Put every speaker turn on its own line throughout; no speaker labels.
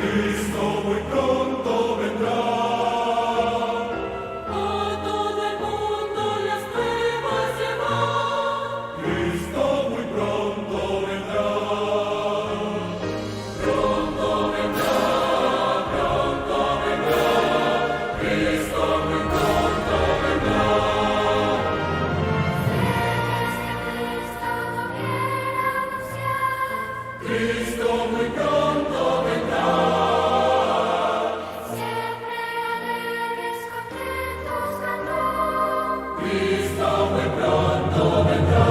Cristo muy pronto vendrá.
A todo el mundo las pruebas llevar.
Cristo muy pronto vendrá.
Pronto vendrá, Cristo muy pronto vendrá.
Cristo muy pronto vendrá.
Siempre alegres, contentos cantó.
Cristo muy pronto vendrá.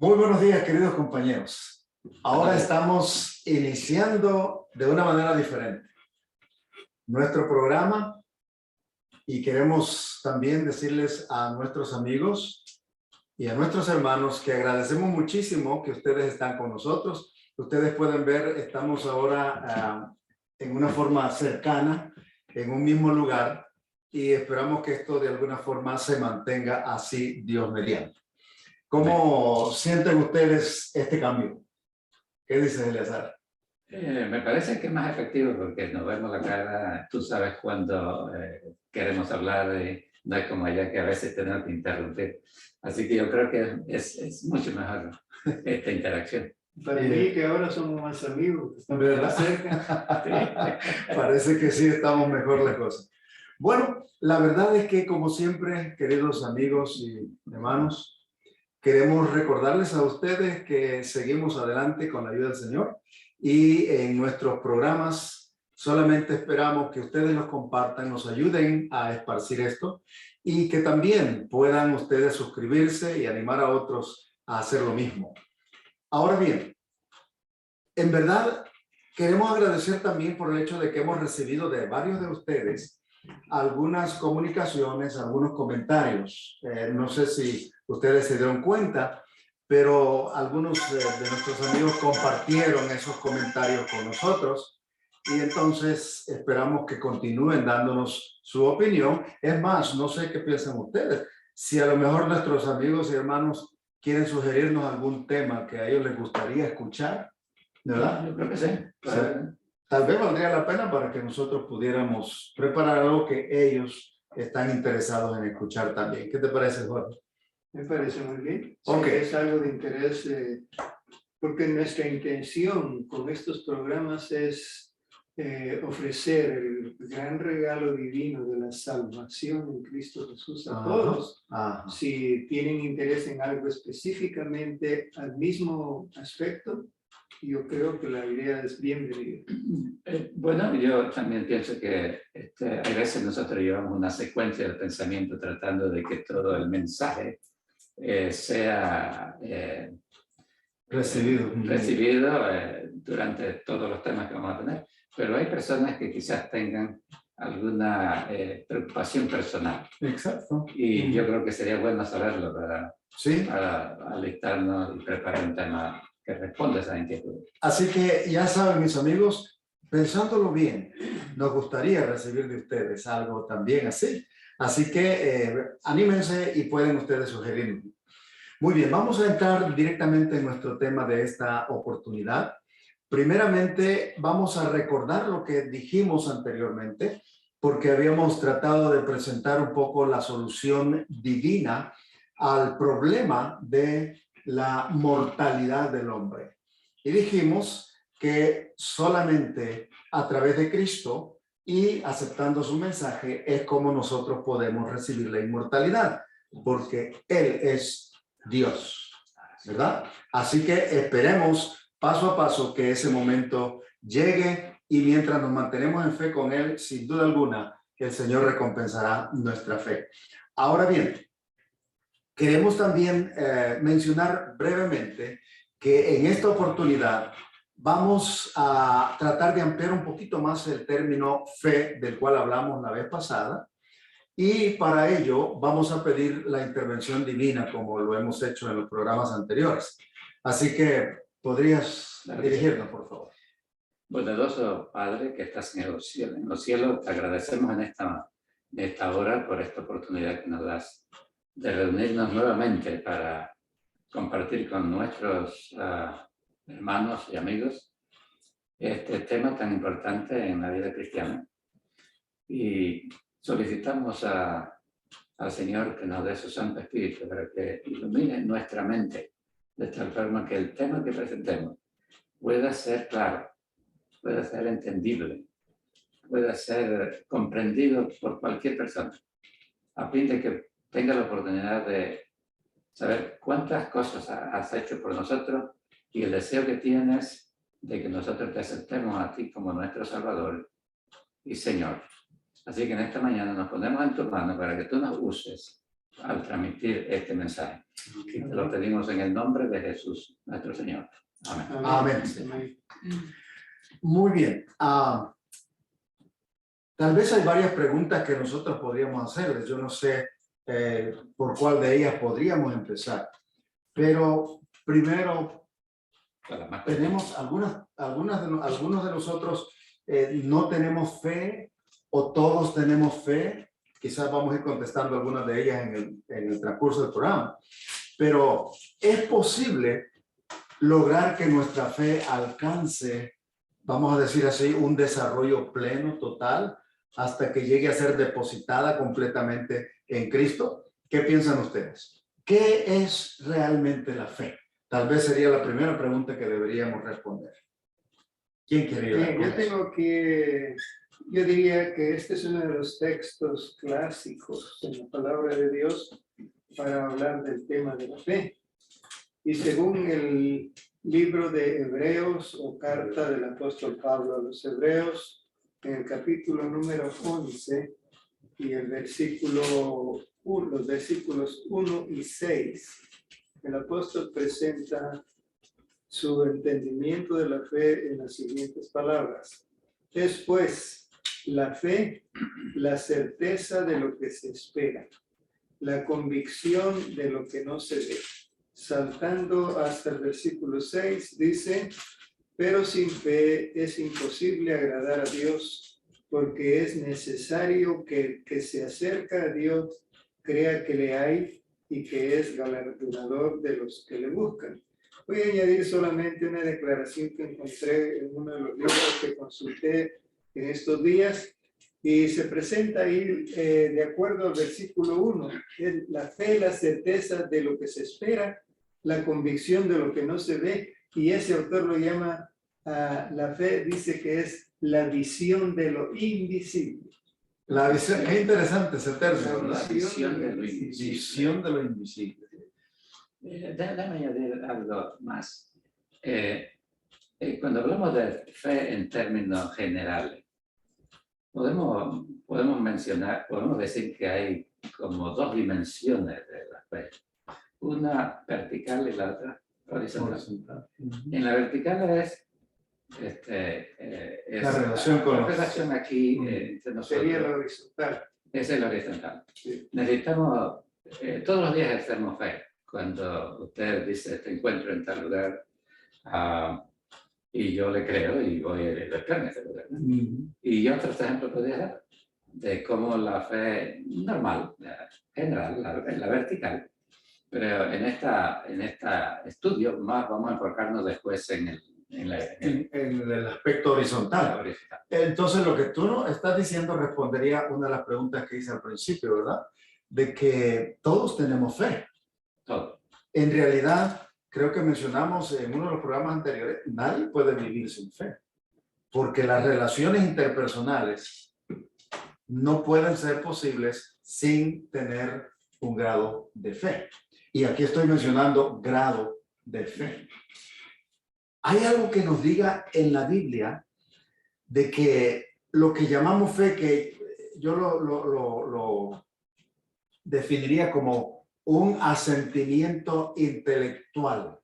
Muy buenos días, queridos compañeros. Ahora estamos iniciando de una manera diferente nuestro programa y queremos también decirles a nuestros amigos y a nuestros hermanos que agradecemos muchísimo que ustedes están con nosotros. Ustedes pueden ver, estamos ahora en una forma cercana, en un mismo lugar, y esperamos que esto de alguna forma se mantenga así, Dios mediante. ¿Cómo sienten ustedes este cambio? ¿Qué dices, Eleazar?
Me parece que es más efectivo porque nos vemos la cara, tú sabes cuando queremos hablar, no es como allá que a veces tenemos que interrumpir. Así que yo creo que es mucho mejor esta interacción.
Para mí que ahora somos más amigos, estamos
¿Verdad?
más cerca.
Parece que sí estamos mejor la cosa. Bueno, la verdad es que como siempre, queridos amigos y hermanos, queremos recordarles a ustedes que seguimos adelante con la ayuda del Señor y en nuestros programas solamente esperamos que ustedes los compartan, nos ayuden a esparcir esto y que también puedan ustedes suscribirse y animar a otros a hacer lo mismo. Ahora bien, en verdad queremos agradecer también por el hecho de que hemos recibido de varios de ustedes algunas comunicaciones, algunos comentarios. No sé si ustedes se dieron cuenta, pero algunos de nuestros amigos compartieron esos comentarios con nosotros y entonces esperamos que continúen dándonos su opinión. Es más, no sé qué piensan ustedes. Si a lo mejor nuestros amigos y hermanos quieren sugerirnos algún tema que a ellos les gustaría escuchar, ¿verdad?
Yo creo que sí.
Tal vez valdría la pena para que nosotros pudiéramos preparar algo que ellos están interesados en escuchar también. ¿Qué te parece, Jorge?
Me parece muy bien.
Ok.
Sí, es algo de interés, porque nuestra intención con estos programas es ofrecer el gran regalo divino de la salvación en Cristo Jesús a todos.
Ajá.
Si tienen interés en algo específicamente al mismo aspecto, yo creo que la idea es bienvenida.
Bueno, yo también pienso que a veces nosotros llevamos una secuencia de pensamiento tratando de que todo el mensaje sea
Recibido.
durante todos los temas que vamos a tener, pero hay personas que quizás tengan alguna preocupación personal.
Exacto.
Y yo creo que sería bueno saberlo
Sí.
para alistarnos y preparar un tema que responda a esa inquietud.
Así que ya saben, mis amigos, pensándolo bien, nos gustaría recibir de ustedes algo también así. Así que anímense y pueden ustedes sugerirnos. Muy bien, vamos a entrar directamente en nuestro tema de esta oportunidad. Primeramente, vamos a recordar lo que dijimos anteriormente, porque habíamos tratado de presentar un poco la solución divina al problema de la mortalidad del hombre. Y dijimos que solamente a través de Cristo y aceptando su mensaje es como nosotros podemos recibir la inmortalidad, porque Él es Dios, ¿verdad? Así que esperemos paso a paso que ese momento llegue y mientras nos mantenemos en fe con Él, sin duda alguna, el Señor recompensará nuestra fe. Ahora bien, queremos también mencionar brevemente que en esta oportunidad vamos a tratar de ampliar un poquito más el término fe del cual hablamos la vez pasada. Y para ello vamos a pedir la intervención divina como lo hemos hecho en los programas anteriores. Así que podrías dirigirnos, por favor.
Bondadoso Padre que estás en los cielos, te agradecemos en esta esta hora, por esta oportunidad que nos das de reunirnos nuevamente para compartir con nuestros hermanos y amigos este tema tan importante en la vida cristiana. Y solicitamos al Señor que nos dé su Santo Espíritu para que ilumine nuestra mente de tal forma que el tema que presentemos pueda ser claro, pueda ser entendible, pueda ser comprendido por cualquier persona, a fin de que tenga la oportunidad de saber cuántas cosas has hecho por nosotros y el deseo que tienes de que nosotros te aceptemos a ti como nuestro Salvador y Señor. Así que en esta mañana nos ponemos en tus manos para que tú nos uses al transmitir este mensaje. Y te lo pedimos en el nombre de Jesús, nuestro Señor. Amén.
Amén.
Amén.
Muy bien. Tal vez hay varias preguntas que nosotros podríamos hacerles. Yo no sé por cuál de ellas podríamos empezar. Pero primero, tenemos algunos de nosotros no tenemos fe o todos tenemos fe. Quizás vamos a ir contestando algunas de ellas en el transcurso del programa. Pero es posible lograr que nuestra fe alcance, vamos a decir así, un desarrollo pleno, total, hasta que llegue a ser depositada completamente en Cristo. ¿Qué piensan ustedes? ¿Qué es realmente la fe? Tal vez sería la primera pregunta que deberíamos responder. ¿Quién quería?
Yo diría que este es uno de los textos clásicos en la palabra de Dios para hablar del tema de la fe. Y según el libro de Hebreos o carta del apóstol Pablo a los Hebreos, en el capítulo número 11 y el los versículos 1 y 6, el apóstol presenta su entendimiento de la fe en las siguientes palabras. Es pues la fe, la certeza de lo que se espera, la convicción de lo que no se ve. Saltando hasta el versículo 6, dice, pero sin fe es imposible agradar a Dios, porque es necesario que el que se acerca a Dios crea que le hay y que es galardonador de los que le buscan. Voy a añadir solamente una declaración que encontré en uno de los libros que consulté en estos días y se presenta ahí de acuerdo al versículo 1, es la fe, la certeza de lo que se espera, la convicción de lo que no se ve, y ese autor lo llama, la fe dice que es la visión de lo invisible.
La visión, qué interesante ese término, ¿verdad?
La visión de lo invisible.
Visión de lo invisible.
Déjame añadir algo más. Cuando hablamos de fe en términos generales, podemos decir que hay como dos dimensiones de la fe. Una vertical y la otra horizontal. En la vertical es
la relación con
la relación aquí entre nosotros.
Sería la horizontal.
Es el horizontal.
Sí.
Necesitamos, todos los días ejercemos fe. Cuando usted dice, te encuentro en tal lugar, y yo le creo y voy a estar en ese lugar. Y otros ejemplos podría dar de cómo la fe normal, general, la vertical, pero en esta estudio más vamos a enfocarnos después en
el aspecto horizontal. Entonces, lo que tú no estás diciendo respondería a una de las preguntas que hice al principio, ¿verdad? De que todos tenemos fe.
Todo.
En realidad, creo que mencionamos en uno de los programas anteriores, nadie puede vivir sin fe, porque las relaciones interpersonales no pueden ser posibles sin tener un grado de fe. Y aquí estoy mencionando grado de fe. Hay algo que nos diga en la Biblia de que lo que llamamos fe, que yo lo definiría como un asentimiento intelectual,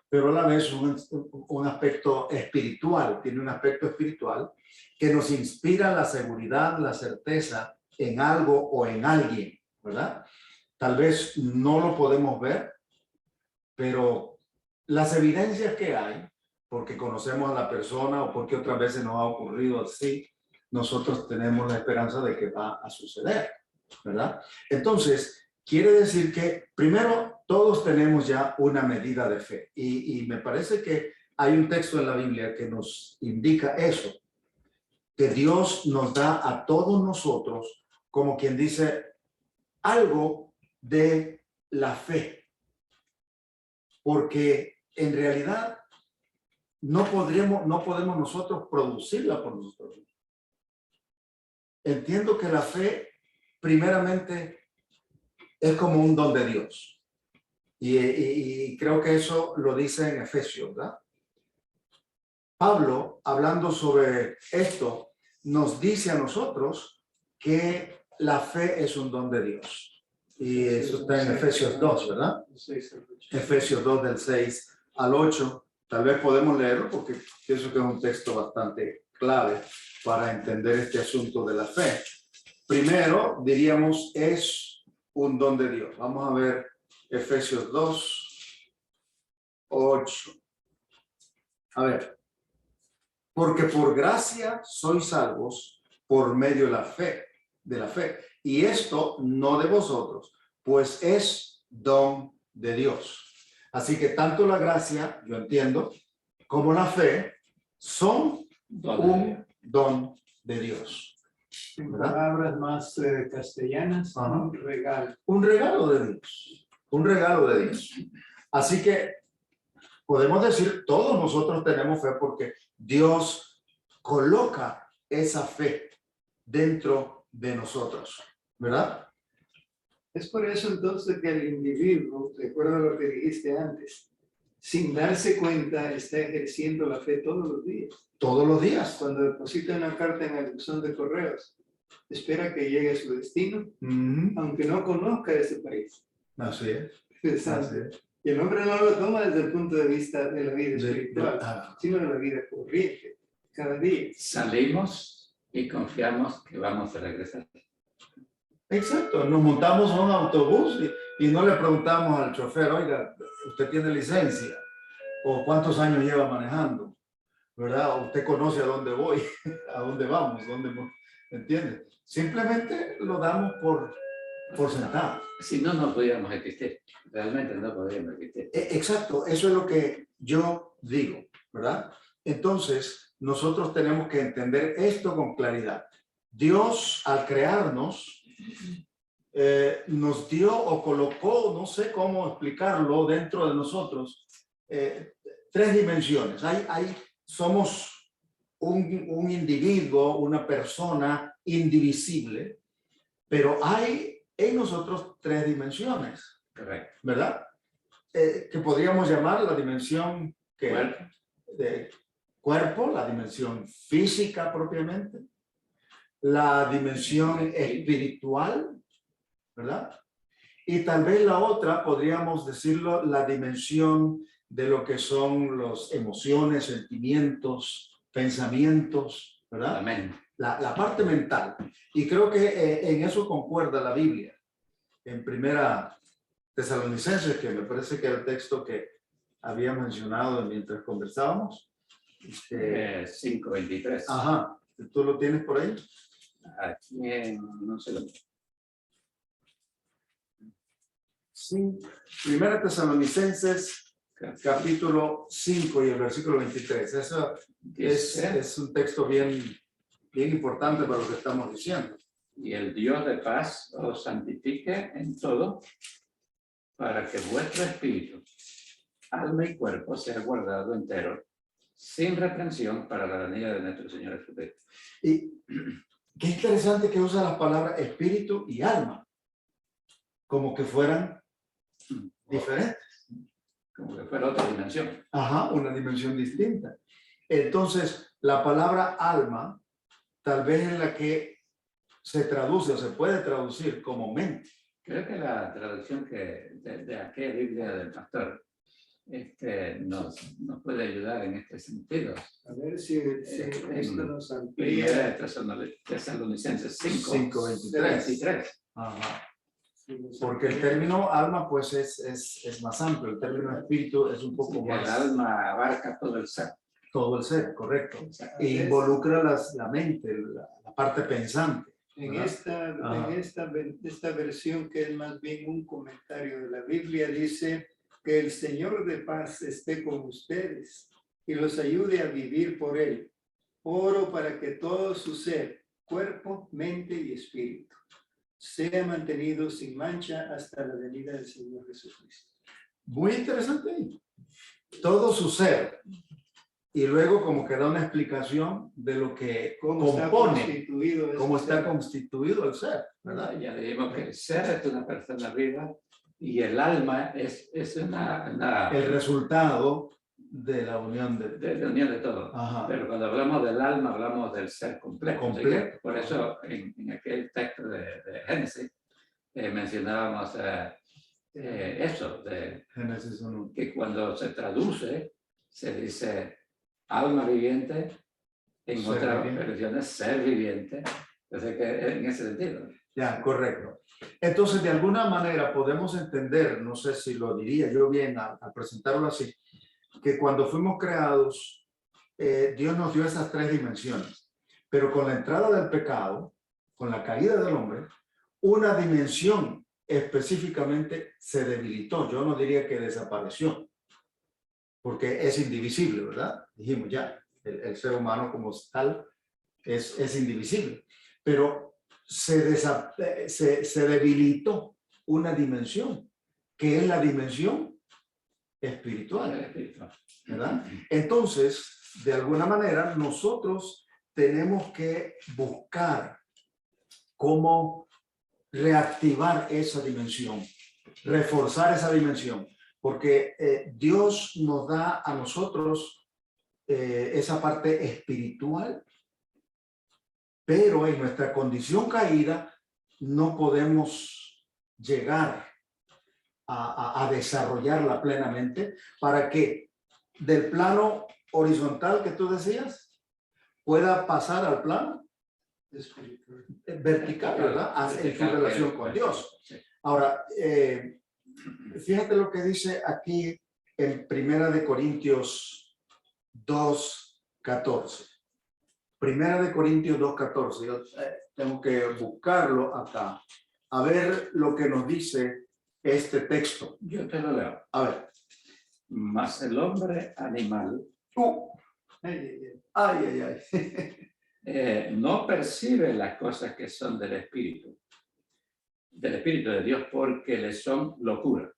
pero a la vez un aspecto espiritual, tiene un aspecto espiritual que nos inspira la seguridad, la certeza en algo o en alguien, ¿verdad? Tal vez no lo podemos ver, pero las evidencias que hay, porque conocemos a la persona o porque otras veces nos ha ocurrido así, nosotros tenemos la esperanza de que va a suceder, ¿verdad? Entonces, quiere decir que primero todos tenemos ya una medida de fe y me parece que hay un texto en la Biblia que nos indica eso, que Dios nos da a todos nosotros, como quien dice, algo de la fe, porque en realidad no podemos nosotros producirla por nosotros mismos. Entiendo que la fe primeramente es como un don de Dios y creo que eso lo dice en Efesios, ¿verdad? Pablo, hablando sobre esto, nos dice a nosotros que la fe es un don de Dios. Y eso está en Efesios 2, ¿verdad? Efesios 2 del 6 al 8. Tal vez podemos leerlo porque pienso que es un texto bastante clave para entender este asunto de la fe. Primero, diríamos, es un don de Dios. Vamos a ver Efesios 2, 8. A ver. Porque por gracia sois salvos por medio de la fe. Y esto no de vosotros, pues es don de Dios. Así que tanto la gracia, yo entiendo, como la fe son un don de Dios.
En
¿Verdad?
palabras más castellanas,
Ajá.
un regalo.
Un regalo de Dios. Un regalo de Dios. Así que podemos decir, todos nosotros tenemos fe porque Dios coloca esa fe dentro de nosotros, ¿verdad?
Es por eso entonces que el individuo, de acuerdo a lo que dijiste antes, sin darse cuenta está ejerciendo la fe todos los días.
Todos los días.
Cuando deposita una carta en el buzón de correos, espera que llegue a su destino, aunque no conozca ese país.
Así es.
Exacto.
Así es.
Y el hombre no lo toma desde el punto de vista de la vida espiritual,
Ah,
sino de la vida corriente, cada día.
Salimos y confiamos que vamos a regresar.
exacto. Nos montamos a un autobús y no le preguntamos al chofer, oiga, ¿usted tiene licencia? ¿O cuántos años lleva manejando? ¿Verdad? ¿O usted conoce a dónde voy? ¿A dónde vamos? ¿Entiende? Simplemente lo damos por sentado.
Si no, no podríamos existir. Realmente no podríamos existir.
Exacto, eso es lo que yo digo, ¿verdad? Entonces, nosotros tenemos que entender esto con claridad. Dios, al crearnos, nos dio o colocó, no sé cómo explicarlo, dentro de nosotros, tres dimensiones. Somos un individuo, una persona indivisible, pero hay en nosotros tres dimensiones.
Correcto.
¿Verdad? Que podríamos llamar la dimensión de cuerpo, la dimensión física propiamente, la dimensión espiritual, ¿verdad? Y tal vez la otra, podríamos decirlo, la dimensión de lo que son las emociones, sentimientos, pensamientos, ¿verdad?
Amén.
La parte mental. Y creo que en eso concuerda la Biblia. En Primera Tesalonicenses, que me parece que era el texto que había mencionado mientras conversábamos.
5:23.
Ajá, ¿tú lo tienes por ahí?
Aquí no sé lo que.
Sí. Primera Tesalonicenses, capítulo 5 y el versículo 23. Eso es un texto bien importante para lo que estamos diciendo.
Y el Dios de paz os santifique en todo, para que vuestro espíritu, alma y cuerpo sea guardado entero, sin reprensión para la venida de nuestro Señor Jesucristo.
Y qué interesante que usa las palabras espíritu y alma, como que fueran diferentes.
Como que fuera otra dimensión.
Ajá, una dimensión distinta. Entonces, la palabra alma tal vez es la que se traduce o se puede traducir como mente.
Creo que la traducción de aquella Biblia del pastor nos puede ayudar en este sentido.
A ver si esto nos
Primera
amplía.
de Tesalonicenses 5,
5:23. Ajá. Porque el término alma pues es más amplio, el término espíritu es un poco
el
más...
alma abarca todo el ser.
Todo el ser, correcto.
O sea,
E involucra la mente, la parte pensante.
En
¿verdad?
esta versión, que es más bien un comentario de la Biblia, dice que el Señor de paz esté con ustedes y los ayude a vivir por Él. Oro para que todo su ser, cuerpo, mente y espíritu, sea mantenido sin mancha hasta la venida del Señor Jesucristo.
Muy interesante ahí. Todo su ser. Y luego como que da una explicación de lo que
¿Cómo está
compone,
constituido este
cómo está
ser?
constituido el ser, ¿verdad?
Ya dijimos que el ser es una persona viva y el alma es una
El resultado de la unión
de unión de todo.
Ajá.
Pero cuando hablamos del alma, hablamos del ser completo. Así que
Completo.
por eso en aquel texto de Génesis mencionábamos eso,
Génesis 1.
que cuando se traduce, se dice alma viviente, en
Ser
otras
viviente.
versiones ser viviente. Entonces, que en ese sentido.
Ya, correcto. Entonces, de alguna manera podemos entender, no sé si lo diría yo bien al presentarlo así, que cuando fuimos creados, Dios nos dio esas tres dimensiones, pero con la entrada del pecado, con la caída del hombre, una dimensión específicamente se debilitó. Yo no diría que desapareció, porque es indivisible, ¿verdad? Dijimos ya, el ser humano como tal es indivisible, pero se debilitó una dimensión, que es la dimensión espiritual, ¿verdad? Entonces, de alguna manera, nosotros tenemos que buscar cómo reactivar esa dimensión, reforzar esa dimensión, porque Dios nos da a nosotros esa parte espiritual, pero en nuestra condición caída no podemos llegar a desarrollarla plenamente para que del plano horizontal que tú decías pueda pasar al plano
Espiritual.
vertical, ¿verdad? En su relación con Dios. Ahora, fíjate lo que dice aquí en Primera de Corintios 2:14. Primera de Corintios 2:14. Yo tengo que buscarlo acá, a ver lo que nos dice este texto.
Yo te lo leo.
A ver.
Mas el hombre animal
Ay, ay, ay.
no percibe las cosas que son del Espíritu de Dios, porque le son locura.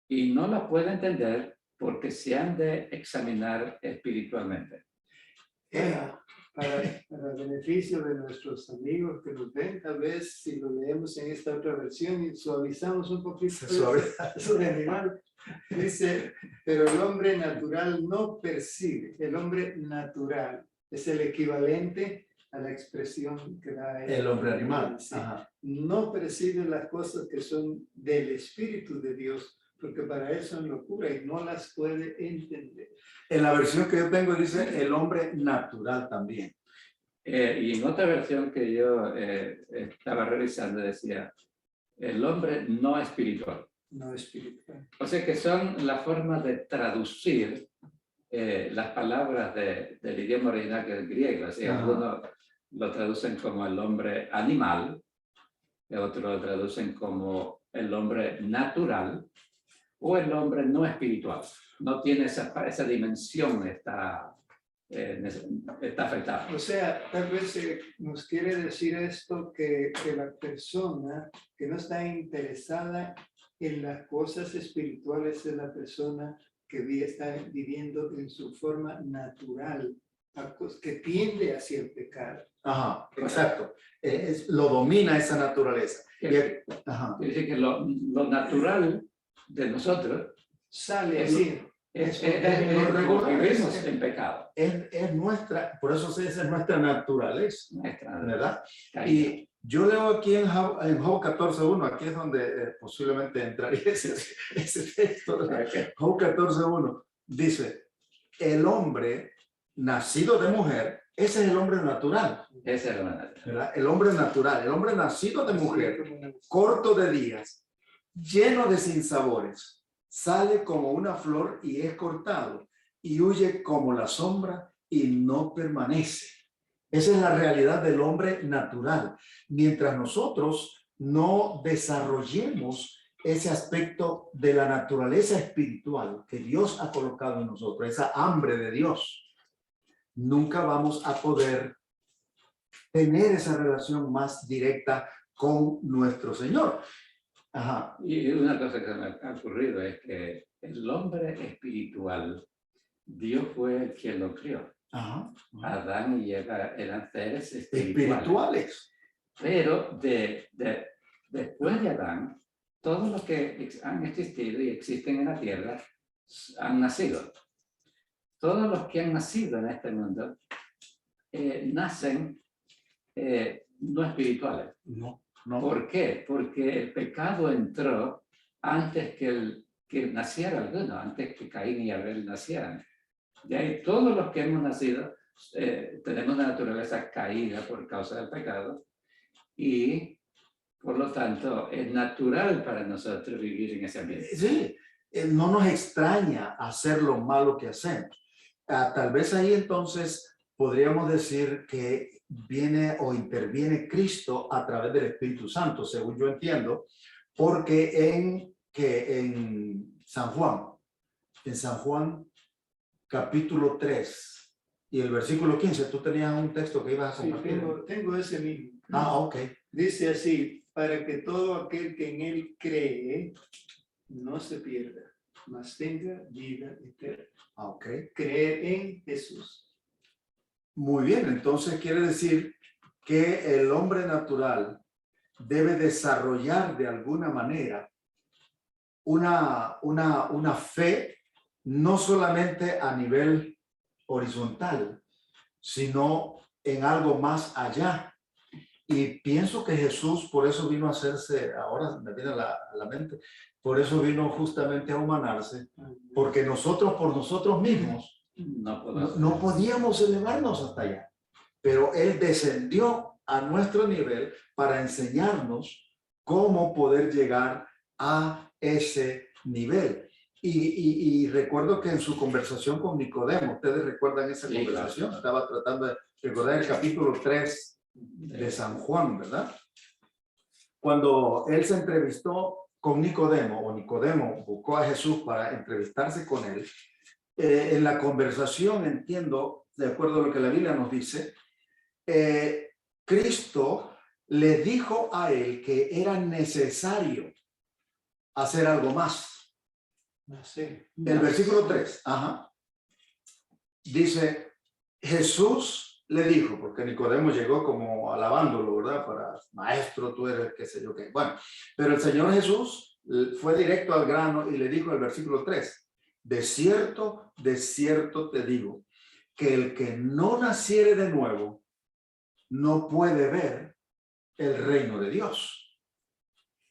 Y no las puede entender porque se han de examinar espiritualmente.
Para beneficio de nuestros amigos que nos ven, tal vez si lo leemos en esta otra versión y suavizamos un poquito sobre animal, dice, pero el hombre natural no percibe. El hombre natural es el equivalente a la expresión que da
el hombre animal.
Sí. No percibe las cosas que son del Espíritu de Dios, porque para él son locura y no las puede entender.
En la versión que yo tengo dice el hombre natural también.
Y en otra versión que yo estaba revisando decía, el hombre no espiritual.
No espiritual.
O sea que son la forma de traducir las palabras del idioma original, que es el griego. Así, algunos lo traducen como el hombre animal, y otros lo traducen como el hombre natural o el hombre no espiritual. No tiene esa dimensión, está afectada.
O sea, tal vez nos quiere decir esto que la persona que no está interesada en las cosas espirituales es la persona que está viviendo en su forma natural, que tiende hacia el pecado.
Ajá, exacto. Lo domina esa naturaleza.
Quiere
Ajá.
decir que lo natural de nosotros
Sale así.
vivimos en pecado.
Es nuestra, por eso se dice nuestra naturaleza,
Nuestra
¿verdad?
caída.
Y yo leo aquí en Job 14:1, aquí es donde posiblemente entraría ese texto. Job 14:1 dice, el hombre nacido de mujer, ese es el hombre natural,
Esa es la manera.
¿verdad? El hombre natural, el hombre nacido de mujer, corto de días, lleno de sinsabores, sale como una flor y es cortado, y huye como la sombra y no permanece. Esa es la realidad del hombre natural. Mientras nosotros no desarrollemos ese aspecto de la naturaleza espiritual que Dios ha colocado en nosotros, esa hambre de Dios, nunca vamos a poder tener esa relación más directa con nuestro Señor. Ajá.
Y una cosa que me ha ocurrido es que el hombre espiritual, Dios fue el que lo crió.
Ajá.
Adán y Eva eran seres espirituales.
Espirituales.
Pero después de Adán, todos los que han existido y existen en la tierra han nacido. Todos los que han nacido en este mundo nacen no espirituales.
No, no.
¿Por qué? Porque el pecado entró antes que naciera alguno, antes que Caín y Abel nacieran. De ahí todos los que hemos nacido tenemos una naturaleza caída por causa del pecado y por lo tanto es natural para nosotros vivir en ese ambiente.
Sí, no nos extraña hacer lo malo que hacemos. Tal vez ahí entonces podríamos decir que viene o interviene Cristo a través del Espíritu Santo, según yo entiendo, porque en San Juan capítulo 3 y el versículo 15, tú tenías un texto que ibas a
Sí,
compartir.
tengo ese mismo.
Ok.
Dice así, para que todo aquel que en él cree no se pierda, mas tenga vida eterna.
Ok.
Creer en Jesús.
Muy bien, entonces quiere decir que el hombre natural debe desarrollar de alguna manera una fe, no solamente a nivel horizontal, sino en algo más allá. Y pienso que Jesús por eso vino a hacerse, ahora me viene a la mente, por eso vino justamente a humanarse, porque nosotros por nosotros mismos no podíamos elevarnos hasta allá, pero Él descendió a nuestro nivel para enseñarnos cómo poder llegar a ese nivel. Y recuerdo que en su conversación con Nicodemo, ustedes recuerdan esa conversación, claro. Estaba tratando de recordar el capítulo 3 de San Juan, ¿verdad? Cuando él se entrevistó con Nicodemo, o Nicodemo buscó a Jesús para entrevistarse con él, en la conversación, entiendo, de acuerdo a lo que la Biblia nos dice, Cristo le dijo a él que era necesario hacer algo más. El versículo 3, dice, Jesús le dijo, porque Nicodemo llegó como alabándolo, ¿verdad? Para, maestro, tú eres qué sé yo qué. Bueno, pero el Señor Jesús fue directo al grano y le dijo el versículo 3, de cierto te digo, que el que no naciere de nuevo no puede ver el reino de Dios.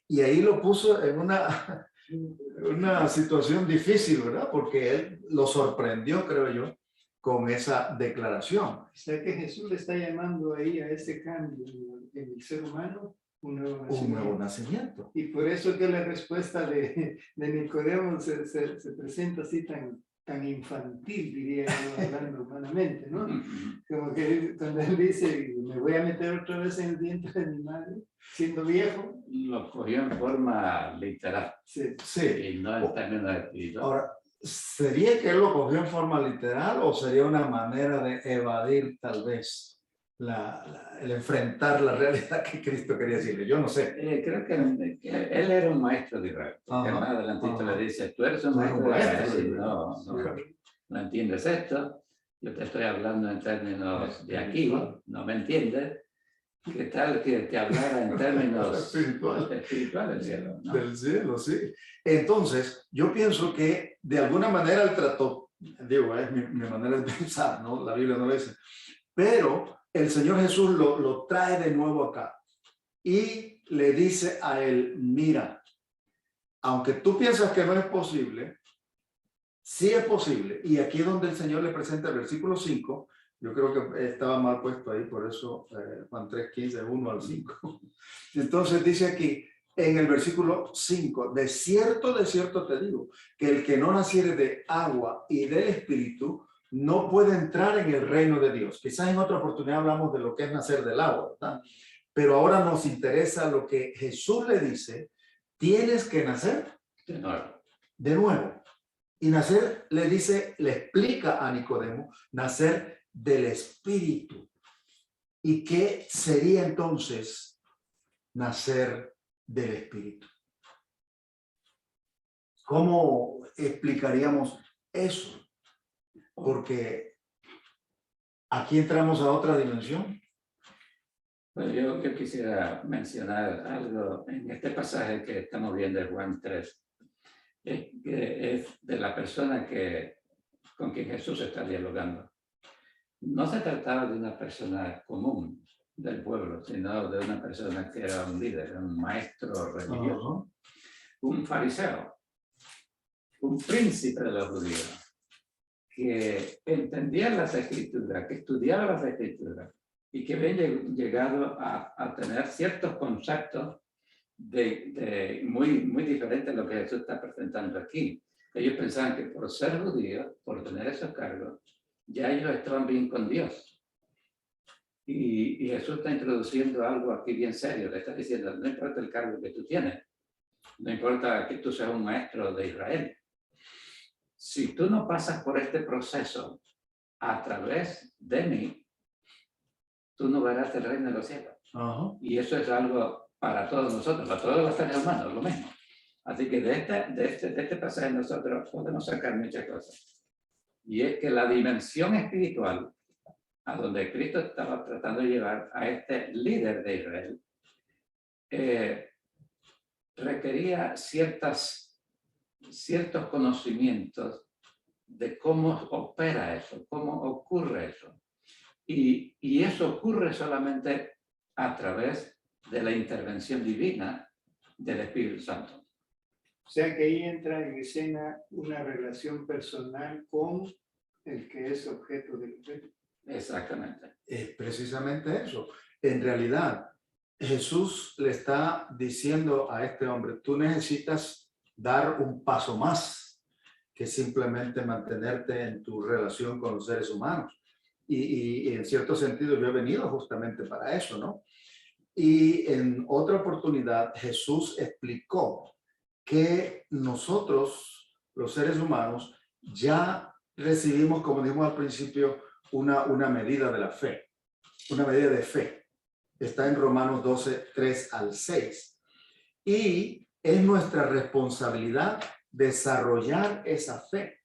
Y ahí lo puso en una situación difícil, ¿verdad? Porque él lo sorprendió, creo yo, con esa declaración.
O sea que Jesús le está llamando ahí a ese cambio en el ser humano un nuevo nacimiento. Y por eso que la respuesta de Nicodemo se presenta así tan infantil, diría yo, hablando humanamente, ¿no? Como que cuando él dice, me voy a meter otra vez en el vientre de mi madre, siendo viejo.
Lo cogió en forma literal.
Sí.
Y no en términos espirituales.
Ahora, ¿sería que él lo cogió en forma literal o sería una manera de evadir tal vez el enfrentar la realidad que Cristo quería decirle? Yo no sé.
Creo que él era un maestro de Israel. Porque más adelantito le dice, tú eres un maestro de Israel. No entiendes esto. Yo te estoy hablando en términos de aquí. No me entiendes. ¿Qué tal que te hablara en términos espirituales del cielo? ¿No?
Del cielo, sí. Entonces, yo pienso que de alguna manera él trató, digo, es mi manera de pensar, ¿no? La Biblia no lo dice, pero el Señor Jesús lo trae de nuevo acá y le dice a él, mira, aunque tú piensas que no es posible, sí es posible. Y aquí es donde el Señor le presenta el versículo 5. Yo creo que estaba mal puesto ahí, por eso Juan 3:15, 1 al 5. Entonces dice aquí, en el versículo 5, de cierto te digo, que el que no naciere de agua y del Espíritu no puede entrar en el reino de Dios. Quizás en otra oportunidad hablamos de lo que es nacer del agua, ¿verdad? Pero ahora nos interesa lo que Jesús le dice, tienes que nacer
De nuevo.
de nuevo. Y nacer, le dice, le explica a Nicodemo, nacer del Espíritu. ¿Y qué sería entonces nacer del Espíritu? ¿Cómo explicaríamos eso? Porque aquí entramos a otra dimensión.
Bueno, yo quisiera mencionar algo en este pasaje que estamos viendo en Juan 3, que es de la persona con quien Jesús está dialogando. No se trataba de una persona común del pueblo, sino de una persona que era un líder, un maestro religioso, un fariseo, un príncipe de los judíos, que entendía las escrituras, que estudiaba las escrituras y que había llegado a tener ciertos conceptos muy diferentes a lo que Jesús está presentando aquí. Ellos pensaban que por ser judíos, por tener esos cargos, ya ellos estaban bien con Dios. Y Jesús está introduciendo algo aquí bien serio. Le está diciendo, no importa el cargo que tú tienes, no importa que tú seas un maestro de Israel. Si tú no pasas por este proceso a través de mí, tú no verás el reino de los cielos. Y eso es algo para todos nosotros, para todos los seres humanos, lo mismo. Así que de este pasaje nosotros podemos sacar muchas cosas. Y es que la dimensión espiritual a donde Cristo estaba tratando de llevar a este líder de Israel requería ciertos conocimientos de cómo opera eso, cómo ocurre eso. Y eso ocurre solamente a través de la intervención divina del Espíritu Santo.
O sea que ahí entra en escena una relación personal con el que es objeto del reto.
Exactamente.
Es precisamente eso. En realidad, Jesús le está diciendo a este hombre, tú necesitas dar un paso más que simplemente mantenerte en tu relación con los seres humanos. Y en cierto sentido yo he venido justamente para eso, ¿no? Y en otra oportunidad Jesús explicó que nosotros, los seres humanos, ya recibimos, como dijimos al principio, una medida de la fe, una medida de fe. Está en Romanos 12, 3 al 6. Y es nuestra responsabilidad desarrollar esa fe.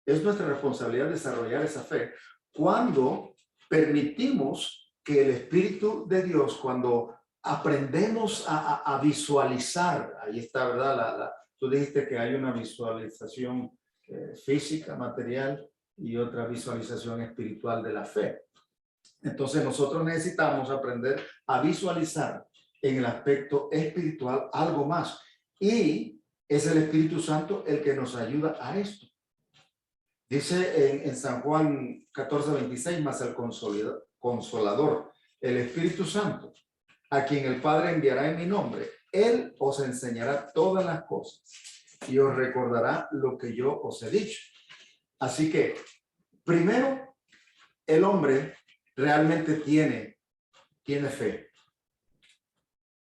Es nuestra responsabilidad desarrollar esa fe cuando permitimos que el Espíritu de Dios, cuando aprendemos a visualizar, ahí está, ¿verdad? Tú dijiste que hay una visualización física, material, y otra visualización espiritual de la fe. Entonces nosotros necesitamos aprender a visualizar en el aspecto espiritual algo más. Y es el Espíritu Santo el que nos ayuda a esto. Dice en San Juan 14:26, más el consolador, el Espíritu Santo, a quien el Padre enviará en mi nombre, Él os enseñará todas las cosas y os recordará lo que yo os he dicho. Así que, primero, el hombre realmente tiene fe.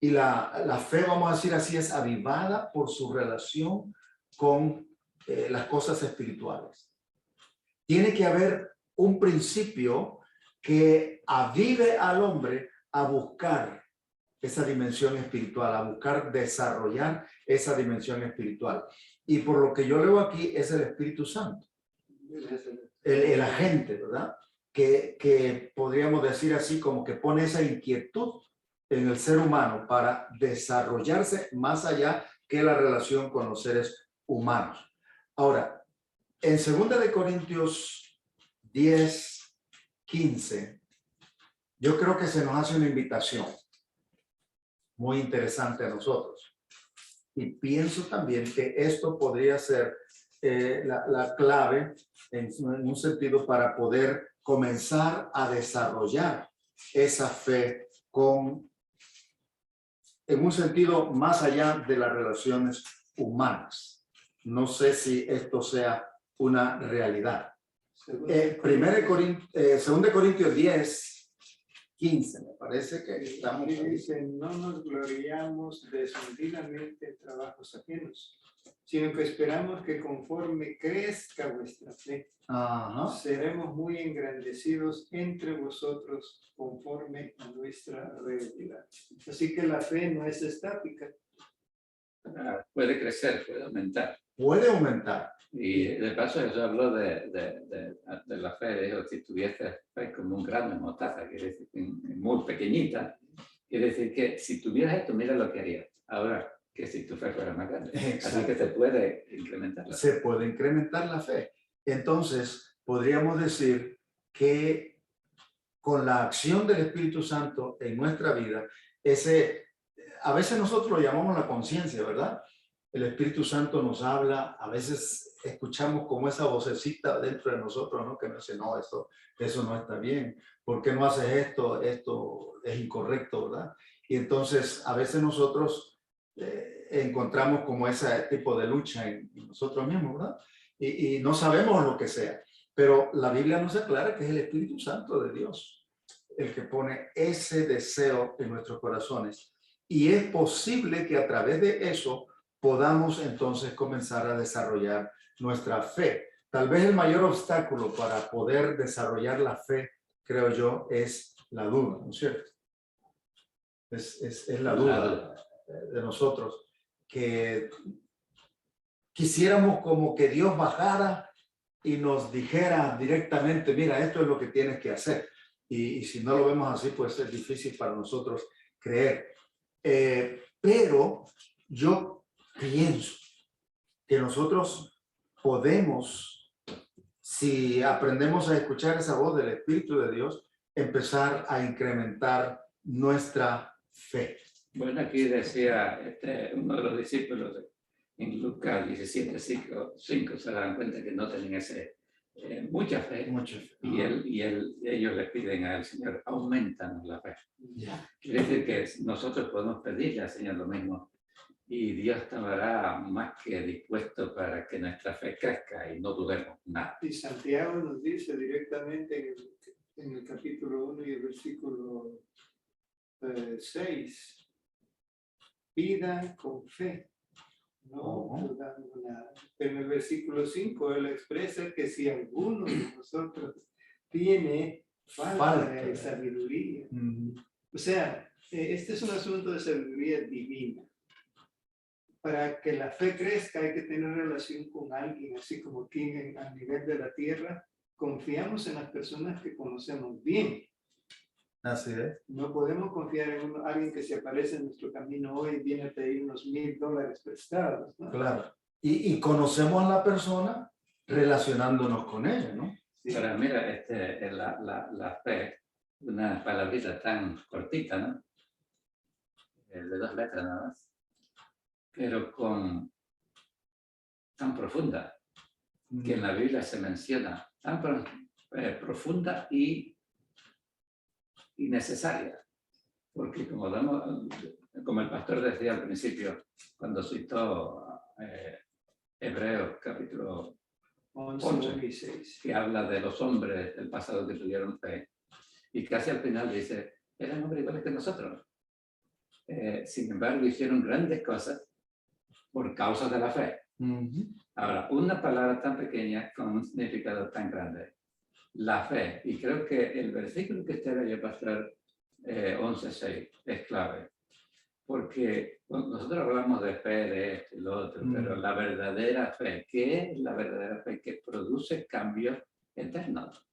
Y la fe, vamos a decir así, es avivada por su relación con las cosas espirituales. Tiene que haber un principio que avive al hombre a buscar esa dimensión espiritual, a buscar desarrollar esa dimensión espiritual. Y por lo que yo leo aquí es el Espíritu Santo, el agente, ¿verdad? Que podríamos decir así como que pone esa inquietud en el ser humano para desarrollarse más allá que la relación con los seres humanos. Ahora, en 2 de Corintios 10:15, yo creo que se nos hace una invitación muy interesante a nosotros. Y pienso también que esto podría ser la clave en un sentido para poder comenzar a desarrollar esa fe en un sentido más allá de las relaciones humanas. No sé si esto sea una realidad.
Segundo
2 Corintios 10, 15, me parece que estamos
Y
ahí.
dice, no nos gloriamos desmedidamente en trabajos ajenos, sino que esperamos que conforme crezca vuestra fe,
Ajá.
seremos muy engrandecidos entre vosotros conforme a nuestra realidad. Así que la fe no es estática.
Puede crecer, puede aumentar.
Puede aumentar.
Y de paso eso habló de la fe, dijo, si tuviese fe como un grano de mostaza, quiere decir muy pequeñita, quiere decir que si tuvieras esto, mira lo que harías. Ahora, que si tu fe fuera más grande. Así que se puede incrementar la fe.
Se puede incrementar la fe. Entonces, podríamos decir que con la acción del Espíritu Santo en nuestra vida, a veces nosotros lo llamamos la conciencia, ¿verdad? El Espíritu Santo nos habla, a veces escuchamos como esa vocecita dentro de nosotros, ¿no? Que nos dice, no, eso no está bien. ¿Por qué no haces esto? Esto es incorrecto, ¿verdad? Y entonces a veces nosotros encontramos como ese tipo de lucha en nosotros mismos, ¿verdad? Y no sabemos lo que sea. Pero la Biblia nos aclara que es el Espíritu Santo de Dios el que pone ese deseo en nuestros corazones. Y es posible que a través de eso podamos entonces comenzar a desarrollar nuestra fe. Tal vez el mayor obstáculo para poder desarrollar la fe, creo yo, es la duda, ¿no es cierto? Es la duda de nosotros, que quisiéramos como que Dios bajara y nos dijera directamente, mira, esto es lo que tienes que hacer. Y si no lo vemos así, pues es difícil para nosotros creer. Pero yo pienso que nosotros podemos, si aprendemos a escuchar esa voz del Espíritu de Dios, empezar a incrementar nuestra fe.
Bueno, aquí decía uno de los discípulos en Lucas 17:5, se dan cuenta que no tenían mucha fe.
Mucha fe.
Y ellos le piden al Señor, aumentanos la fe.
Ya.
Quiere decir que nosotros podemos pedirle al Señor lo mismo. Y Dios estará más que dispuesto para que nuestra fe crezca y no dudemos nada.
Y Santiago nos dice directamente en el capítulo 1 y el versículo 6, pida con fe, no dudando nada. En el versículo 5 él expresa que si alguno de nosotros tiene falta de sabiduría, o sea, este es un asunto de sabiduría divina. Para que la fe crezca hay que tener relación con alguien, así como aquí a nivel de la tierra, confiamos en las personas que conocemos bien.
Así es.
No podemos confiar en alguien que se aparece en nuestro camino hoy y viene a pedir unos $1,000 prestados, ¿no?
Claro. Y conocemos a la persona relacionándonos con ella, ¿no?
Sí.
Pero mira, la fe, una palabrita tan cortita, ¿no? De 2 letras nada más, pero tan profunda, que en la Biblia se menciona, tan profunda y necesaria. Porque como el pastor decía al principio, cuando citó Hebreos capítulo 11,
16.
que habla de los hombres del pasado que tuvieron fe, y casi al final dice, eran hombres iguales que nosotros. Sin embargo, hicieron grandes cosas por causa de la fe. Ahora, una palabra tan pequeña con un significado tan grande, la fe, y creo que el versículo que usted leyó, pastor, 11:6, es clave, porque nosotros hablamos de fe, de esto y lo otro, pero la verdadera fe, ¿qué es la verdadera fe? Que produce cambios eternos.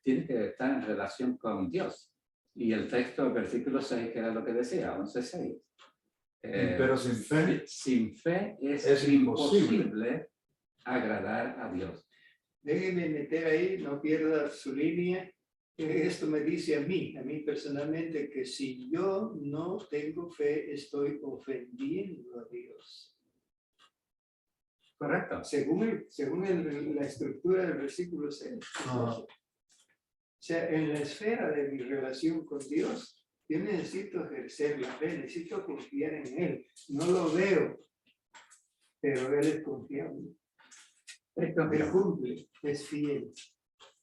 Tiene que estar en relación con Dios. Y el texto del versículo 6, que era lo que decía, 11:6.
Pero sin fe.
Sin fe
es
imposible agradar a Dios.
Déjeme meter ahí, no pierda su línea. Esto me dice a mí personalmente, que si yo no tengo fe, estoy ofendiendo a Dios.
Correcto.
Según la estructura del versículo 6. O sea, en la esfera de mi relación con Dios, yo necesito ejercer la fe, necesito confiar en Él. No lo veo, pero Él es confiable.
Es
Él
confiable.
cumple, es fiel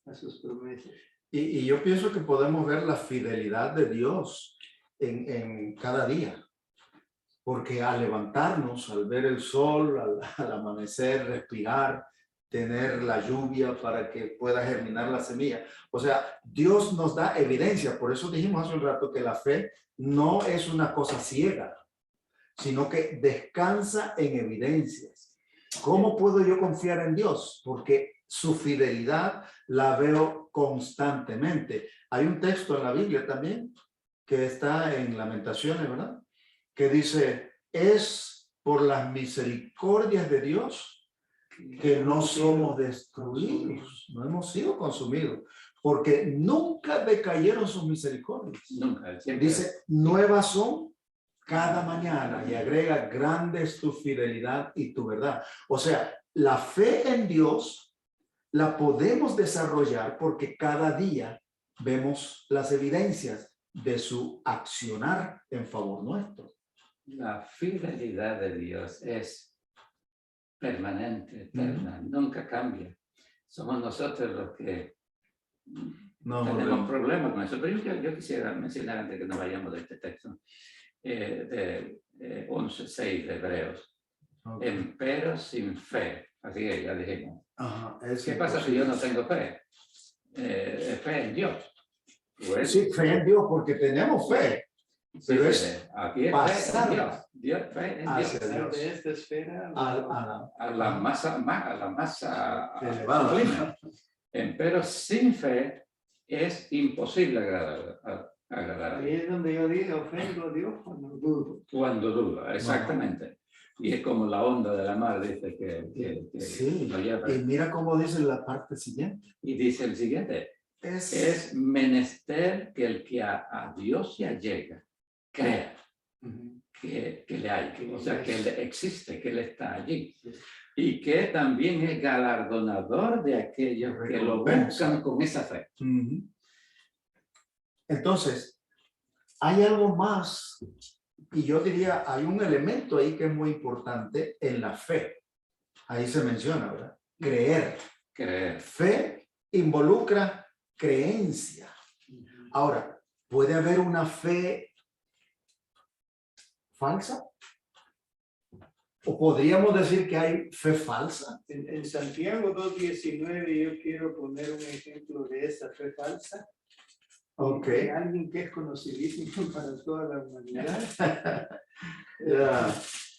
a sus promesas.
Y yo pienso que podemos ver la fidelidad de Dios en cada día. Porque al levantarnos, al ver el sol, al amanecer, respirar, tener la lluvia para que pueda germinar la semilla. O sea, Dios nos da evidencia. Por eso dijimos hace un rato que la fe no es una cosa ciega, sino que descansa en evidencias. ¿Cómo puedo yo confiar en Dios? Porque su fidelidad la veo constantemente. Hay un texto en la Biblia también que está en Lamentaciones, ¿verdad? Que dice, es por las misericordias de Dios que no somos destruidos, no hemos sido consumidos, porque nunca decayeron sus misericordias.
Nunca, siempre.
Dice, nuevas son cada mañana, y agrega, grande es tu fidelidad y tu verdad. O sea, la fe en Dios la podemos desarrollar porque cada día vemos las evidencias de su accionar en favor nuestro.
La fidelidad de Dios es permanente, eterna, nunca cambia. Somos nosotros los que tenemos problemas con eso. Pero yo quisiera mencionar, antes que nos vayamos de este texto, de 11:6 de Hebreos.
Okay.
Empero sin fe. Así que ya dijimos.
Ajá,
¿Qué pasa si yo no tengo fe? Fe en Dios. Pues,
sí, fe en Dios, porque tenemos fe. Pero es
aquí es
pasar
fe en Dios. Dios, fe en Dios.
hacia Dios.
De esta esfera
A
A la masa
elevada.
sublime. Empero sin fe es imposible agradar a
ahí
Dios.
es donde yo digo, ofendo a Dios cuando dudo.
Cuando duda, exactamente. Y es como la onda de la mar, dice que
Sí,
lo lleva.
y mira cómo dice la parte siguiente.
Y dice el siguiente, es menester que el que a Dios se allega, crea que le hay, o sea, que Él existe, que Él está allí. Y que también es galardonador de aquellos que lo buscan con esa fe.
Entonces, hay algo más, y yo diría, hay un elemento ahí que es muy importante en la fe. Ahí se menciona, ¿verdad? Creer.
Creer.
Fe involucra creencia. Ahora, ¿puede haber una fe falsa? ¿O podríamos decir que hay fe falsa?
En Santiago 2:19 yo quiero poner un ejemplo de esa fe falsa.
Ok.
De alguien que es conocidísimo para toda la humanidad.
Ya.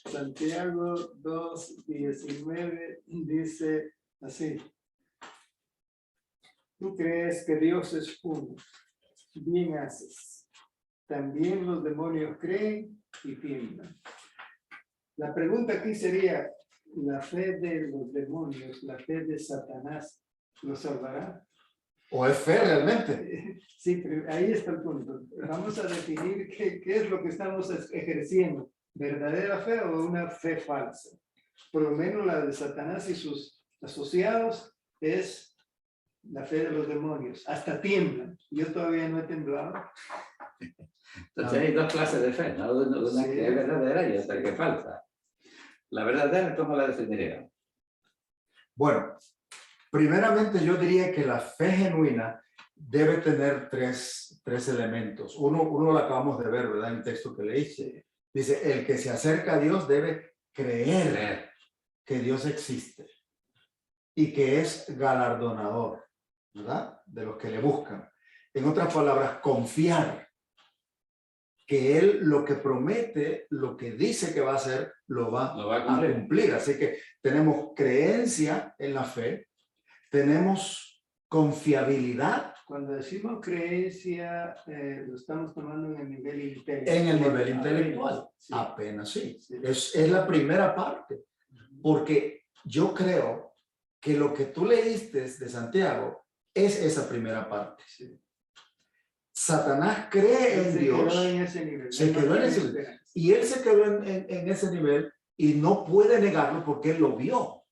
Santiago 2:19 dice así: tú crees que Dios es uno, bien haces. También los demonios creen y tiemblan. La pregunta aquí sería, ¿la fe de los demonios, la fe de Satanás, lo salvará?
¿O es fe realmente?
Sí, pero ahí está el punto. Vamos a definir qué es lo que estamos ejerciendo. ¿Verdadera fe o una fe falsa? Por lo menos la de Satanás y sus asociados es la fe de los demonios. Hasta tiemblan. Yo todavía no he temblado.
Entonces hay dos clases de fe, ¿no? Una
Sí.
que es verdadera y otra que es falsa. La verdadera, ¿cómo la definiría?
Bueno, primeramente yo diría que la fe genuina debe tener tres elementos. Uno lo acabamos de ver, ¿verdad? En el texto que leíste. Dice, el que se acerca a Dios debe creer que Dios existe y que es galardonador, ¿verdad? De los que le buscan. En otras palabras, confiar que Él lo que promete, lo que dice que va a hacer, lo va a cumplir. Así que tenemos creencia en la fe, tenemos confiabilidad.
Cuando decimos creencia, lo estamos tomando en el nivel intelectual.
En el nivel intelectual,
Sí.
apenas sí.
Sí.
Es la primera parte, porque yo creo que lo que tú leíste de Santiago es esa primera parte.
Sí.
Satanás cree en
Se
Dios,
quedó en ese nivel.
se
No
quedó en
tiene
ese
esperanza.
y él se quedó en ese nivel y no puede negarlo porque él lo vio.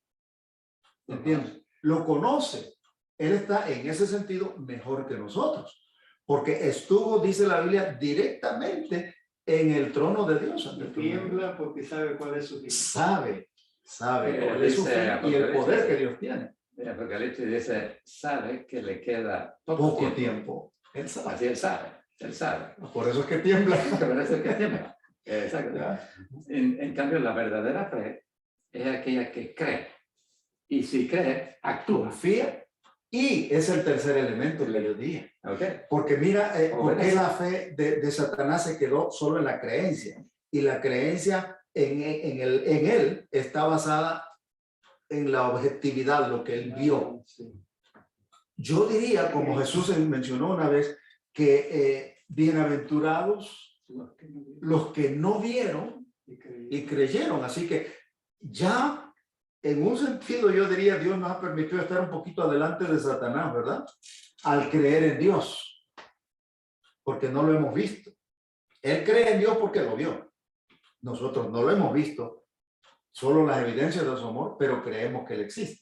¿Entiendes? Lo conoce. Él está en ese sentido mejor que nosotros, porque estuvo, dice la Biblia, directamente en el trono de Dios.
Y tiembla porque sabe cuál es su fin.
Sabe sabe cuál es su
dice
fe y el
Apocalipsis,
poder que Dios tiene.
El Apocalipsis dice, sabe que le queda
Poco tiempo. Él sabe.
Así él sabe.
Por eso es que tiembla.
Por eso es que tiembla. Exacto.
Ya.
En cambio, la verdadera fe es aquella que cree. Y si cree, actúa.
Confía. Y es el tercer elemento que yo dije.
¿Ok?
Porque mira, ¿por qué
Obedece.
la fe de Satanás se quedó solo en la creencia? Y la creencia en él está basada en la objetividad, lo que él vio.
Sí.
Yo diría, como Jesús mencionó una vez, que bienaventurados los que no vieron y creyeron. Así que ya en un sentido yo diría Dios nos ha permitido estar un poquito adelante de Satanás, ¿verdad? Al creer en Dios, porque no lo hemos visto. Él cree en Dios porque lo vio. Nosotros no lo hemos visto, solo las evidencias de su amor, pero creemos que él existe.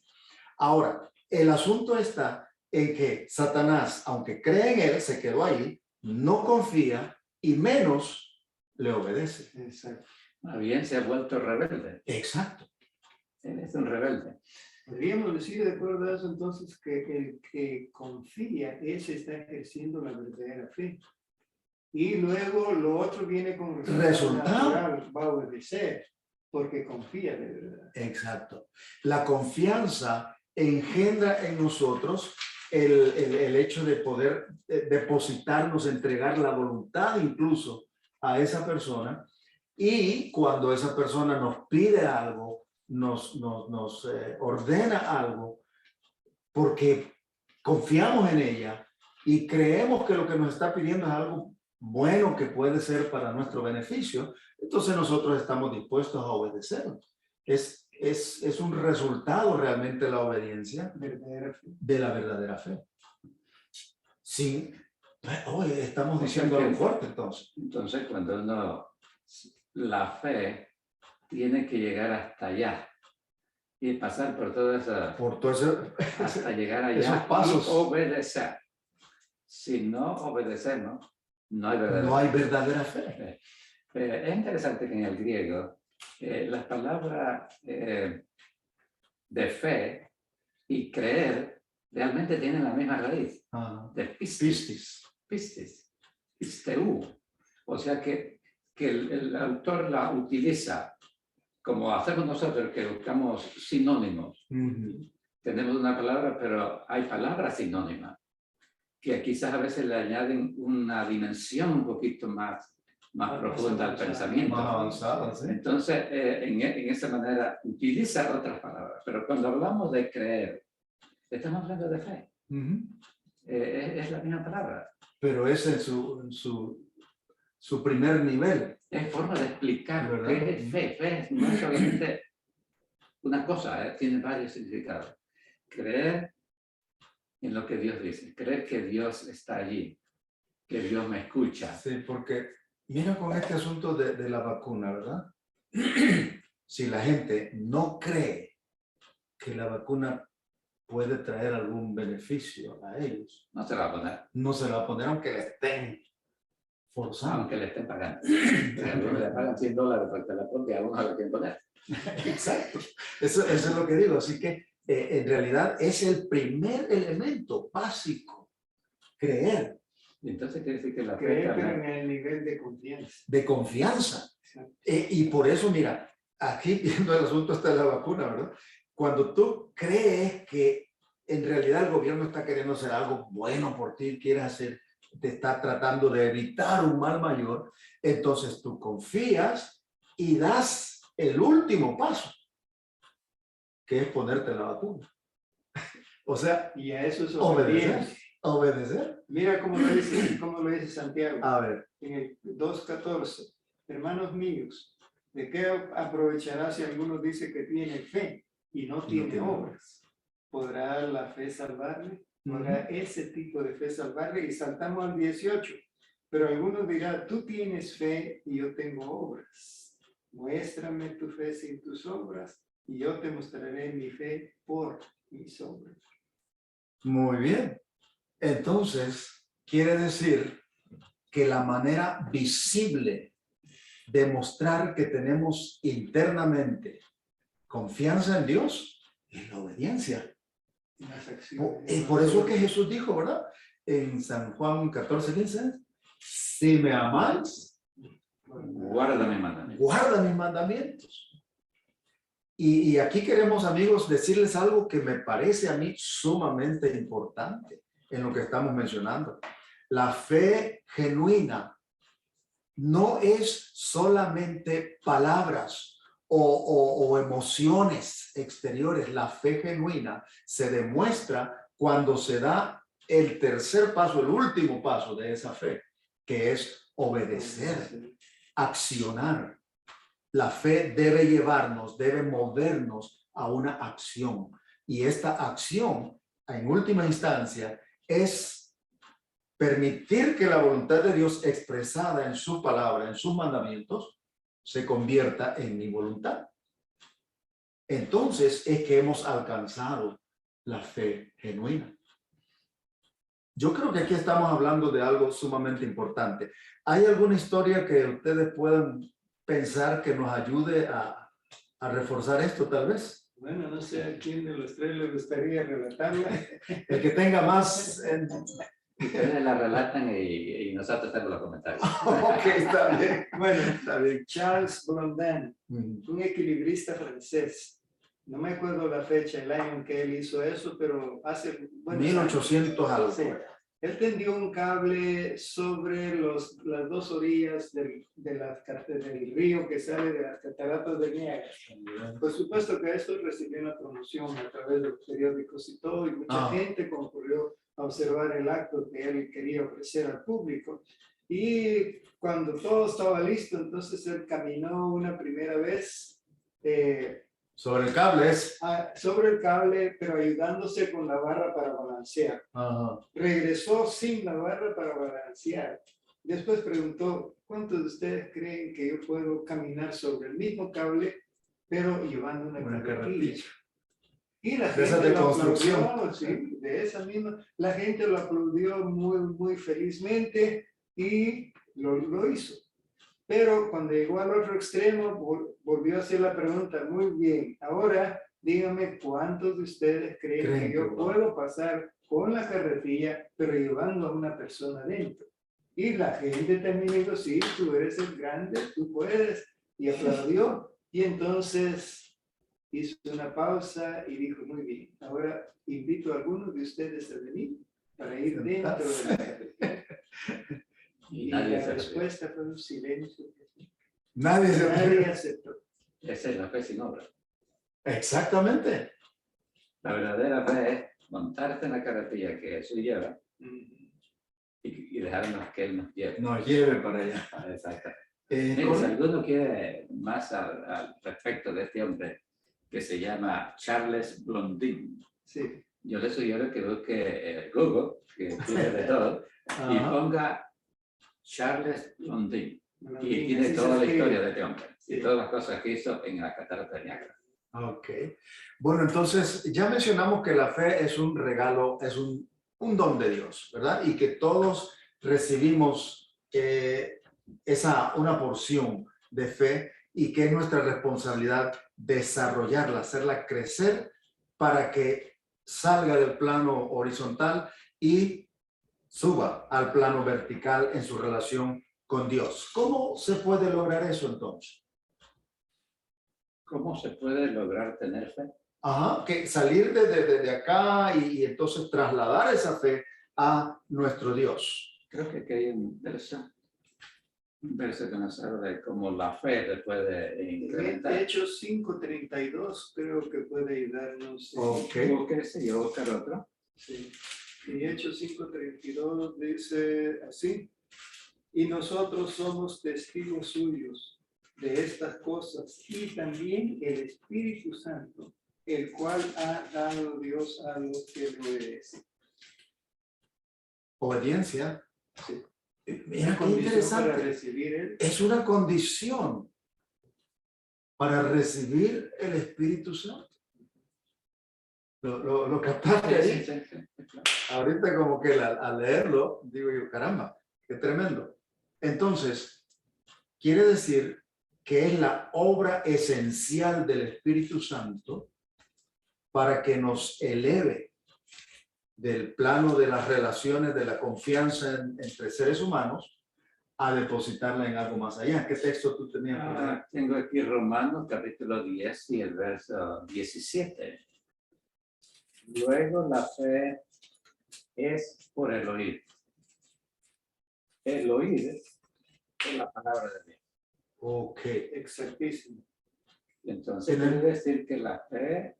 Ahora, el asunto está en que Satanás, aunque cree en él, se quedó ahí, no confía y menos le obedece.
Exacto.
Más bien se ha vuelto rebelde.
Exacto.
Él es un rebelde.
Podríamos decir de acuerdo a eso entonces que el que confía, ese está ejerciendo la verdadera fe. Y luego lo otro viene con
Resultado.
natural, va a obedecer, porque confía de verdad.
Exacto. La confianza engendra en nosotros el hecho de poder depositarnos, entregar la voluntad incluso a esa persona. Y cuando esa persona nos pide algo, nos ordena algo, porque confiamos en ella y creemos que lo que nos está pidiendo es algo bueno que puede ser para nuestro beneficio, entonces nosotros estamos dispuestos a obedecer. Es un resultado realmente la obediencia
Verdadera fe.
de la verdadera fe. Sí, oye, estamos diciendo algo fuerte entonces.
Entonces, cuando la fe tiene que llegar hasta allá y pasar por toda esa,
Por todo ese,
hasta llegar allá
esos pasos.
y obedecer. Si no obedecemos, no hay verdadera
no hay verdadera fe.
fe. Es interesante que en el griego las palabras de fe y creer realmente tienen la misma raíz, de pistis, pisteu. O sea que el autor la utiliza como hacemos nosotros, que buscamos sinónimos. Tenemos una palabra, pero hay palabras sinónimas que quizás a veces le añaden una dimensión un poquito más profunda al pensamiento.
Más avanzada, ¿sí?
Entonces, en esa manera, utiliza otras palabras. Pero cuando hablamos de creer, estamos hablando de fe. Es la misma palabra.
Pero es en su primer nivel.
Es forma de explicar
¿Verdad?
qué es fe. Fe no es solamente una cosa, tiene varios significados. Creer en lo que Dios dice, creer que Dios está allí, que Dios me escucha.
Sí, porque mira con este asunto de la vacuna, ¿verdad? Si la gente no cree que la vacuna puede traer algún beneficio a ellos,
No se la va a poner,
no se la va a poner aunque le estén forzando.
aunque le estén pagando. Si a algunos le pagan $100 para que la ponga, a uno le quieren poner.
Exacto. Eso es lo que digo. Así que en realidad es el primer elemento básico, creer,
Y entonces quiere decir que la fe
Creer, pero
también.
en el nivel de confianza.
de confianza. Y por eso, mira, aquí viendo el asunto está la vacuna, ¿verdad? Cuando tú crees que en realidad el gobierno está queriendo hacer algo bueno por ti, quiere hacer, te está tratando de evitar un mal mayor, entonces tú confías y das el último paso, que es ponerte la vacuna. O sea,
Y a eso es
obedecer.
obediencia.
Obedecer.
Mira cómo lo dice Santiago
A ver,
en el 2:14. Hermanos míos, ¿de qué aprovechará si alguno dice que tiene fe y no tiene
tiene
obras? ¿Podrá la fe salvarle? ¿Podrá ese tipo de fe salvarle? Y saltamos al 18. Pero algunos dirán, tú tienes fe y yo tengo obras. Muéstrame tu fe sin tus obras y yo te mostraré mi fe por mis obras.
muy bien. Entonces, quiere decir que la manera visible de mostrar que tenemos internamente confianza en Dios y la obediencia.
Las acciones.
Y por eso que Jesús dijo, ¿verdad? En San Juan 14:15, si me amáis,
Guarda mi mandamiento.
guarda mis mandamientos. Y aquí queremos, amigos, decirles algo que me parece a mí sumamente importante en lo que estamos mencionando. La fe genuina no es solamente palabras o emociones exteriores. La fe genuina se demuestra cuando se da el tercer paso, el último paso de esa fe, que es obedecer, accionar. La fe debe llevarnos, debe movernos a una acción. Y esta acción, en última instancia, es permitir que la voluntad de Dios expresada en su palabra, en sus mandamientos, se convierta en mi voluntad. Entonces es que hemos alcanzado la fe genuina. Yo creo que aquí estamos hablando de algo sumamente importante. ¿Hay alguna historia que ustedes puedan pensar que nos ayude a reforzar esto, tal vez?
Bueno, no sé a quién de los tres le gustaría relatarla.
El que tenga más...
Ustedes la relatan y nosotros tenemos los comentarios.
Ok, está bien.
Bueno,
Está bien.
Charles Blondin,
Mm.
un equilibrista francés. No me acuerdo la fecha, el año en que él hizo eso, pero hace... buenos años.
1800 algo.
Sí. Él tendió un cable sobre las dos orillas del río que sale de las cataratas de Niágara. Por supuesto que esto recibió una promoción a través de los periódicos y todo, y mucha gente concurrió a observar el acto que él quería ofrecer al público. Y cuando todo estaba listo, entonces él caminó una primera vez
Sobre el cable es...
sobre el cable, pero ayudándose con la barra para balancear.
Ajá.
Regresó sin la barra para balancear. Después preguntó, ¿cuántos de ustedes creen que yo puedo caminar sobre el mismo cable, pero llevando una carretilla? Y la
De esa
gente
de
lo
construcción.
aplaudió, sí, de esa misma. La gente lo aplaudió muy felizmente y lo hizo. Pero cuando llegó al otro extremo, volvió a hacer la pregunta, muy bien, ahora dígame cuántos de ustedes creen que yo puedo pasar con la carretilla, pero llevando a una persona dentro. Y la gente también dijo, sí, tú eres el grande, tú puedes, y aplaudió. Y entonces hizo una pausa y dijo, muy bien, ahora invito a algunos de ustedes a venir para ir dentro de la carretilla. Y
Nadie
la
se
respuesta fue un silencio.
Nadie se...
Nadie aceptó.
Esa es la fe sin obra.
Exactamente.
La verdadera fe es montarte en la carretilla que Jesús lleva y dejarnos que Él nos lleve.
Nos lleve para allá.
Exacto. Mire, si
Con-
alguno quiere más al respecto de este hombre que se llama Charles Blondin,
Sí.
yo le sugiero que busque Google, que tiene de todo, y
Ajá.
ponga Charles Blondin. Y tiene
Así se
toda la
escribe.
historia de este hombre
Sí.
y todas las cosas que hizo en la catarata de Niágara.
Ok. Bueno, entonces ya mencionamos que la fe es un regalo, es un don de Dios, ¿verdad? Y que todos recibimos una porción de fe y que es nuestra responsabilidad desarrollarla, hacerla crecer para que salga del plano horizontal y suba al plano vertical en su relación con Dios. ¿Cómo se puede lograr eso entonces?
¿Cómo se puede lograr tener fe?
Ajá, que salir de acá y entonces trasladar esa fe a nuestro Dios.
Creo que aquí hay un verso que nos habla de cómo la fe se puede incrementar.
De hecho, 5:32 creo que puede ayudarnos.
Ok.
Búsquese, yo voy a buscar otro.
Sí. Y Hechos 5:32 dice así, y nosotros somos testigos suyos de estas cosas y también el Espíritu Santo, el cual ha dado Dios a los que lo obedecen.
Obediencia.
Sí.
Mira qué
Condición para
interesante.
recibir él.
Es una condición para recibir el Espíritu Santo. Lo captaste ahí.
Sí, claro.
Ahorita como que al leerlo, digo yo, caramba, qué tremendo. Entonces, quiere decir que es la obra esencial del Espíritu Santo para que nos eleve del plano de las relaciones, de la confianza entre seres humanos, a depositarla en algo más allá. ¿Qué texto tú tenías por ahí?
Tengo aquí Romanos capítulo 10 y el verso 17. Luego la fe es por el oír. El oír es la palabra de Dios.
Ok.
Exactísimo.
Entonces
En el-
quiere decir que la fe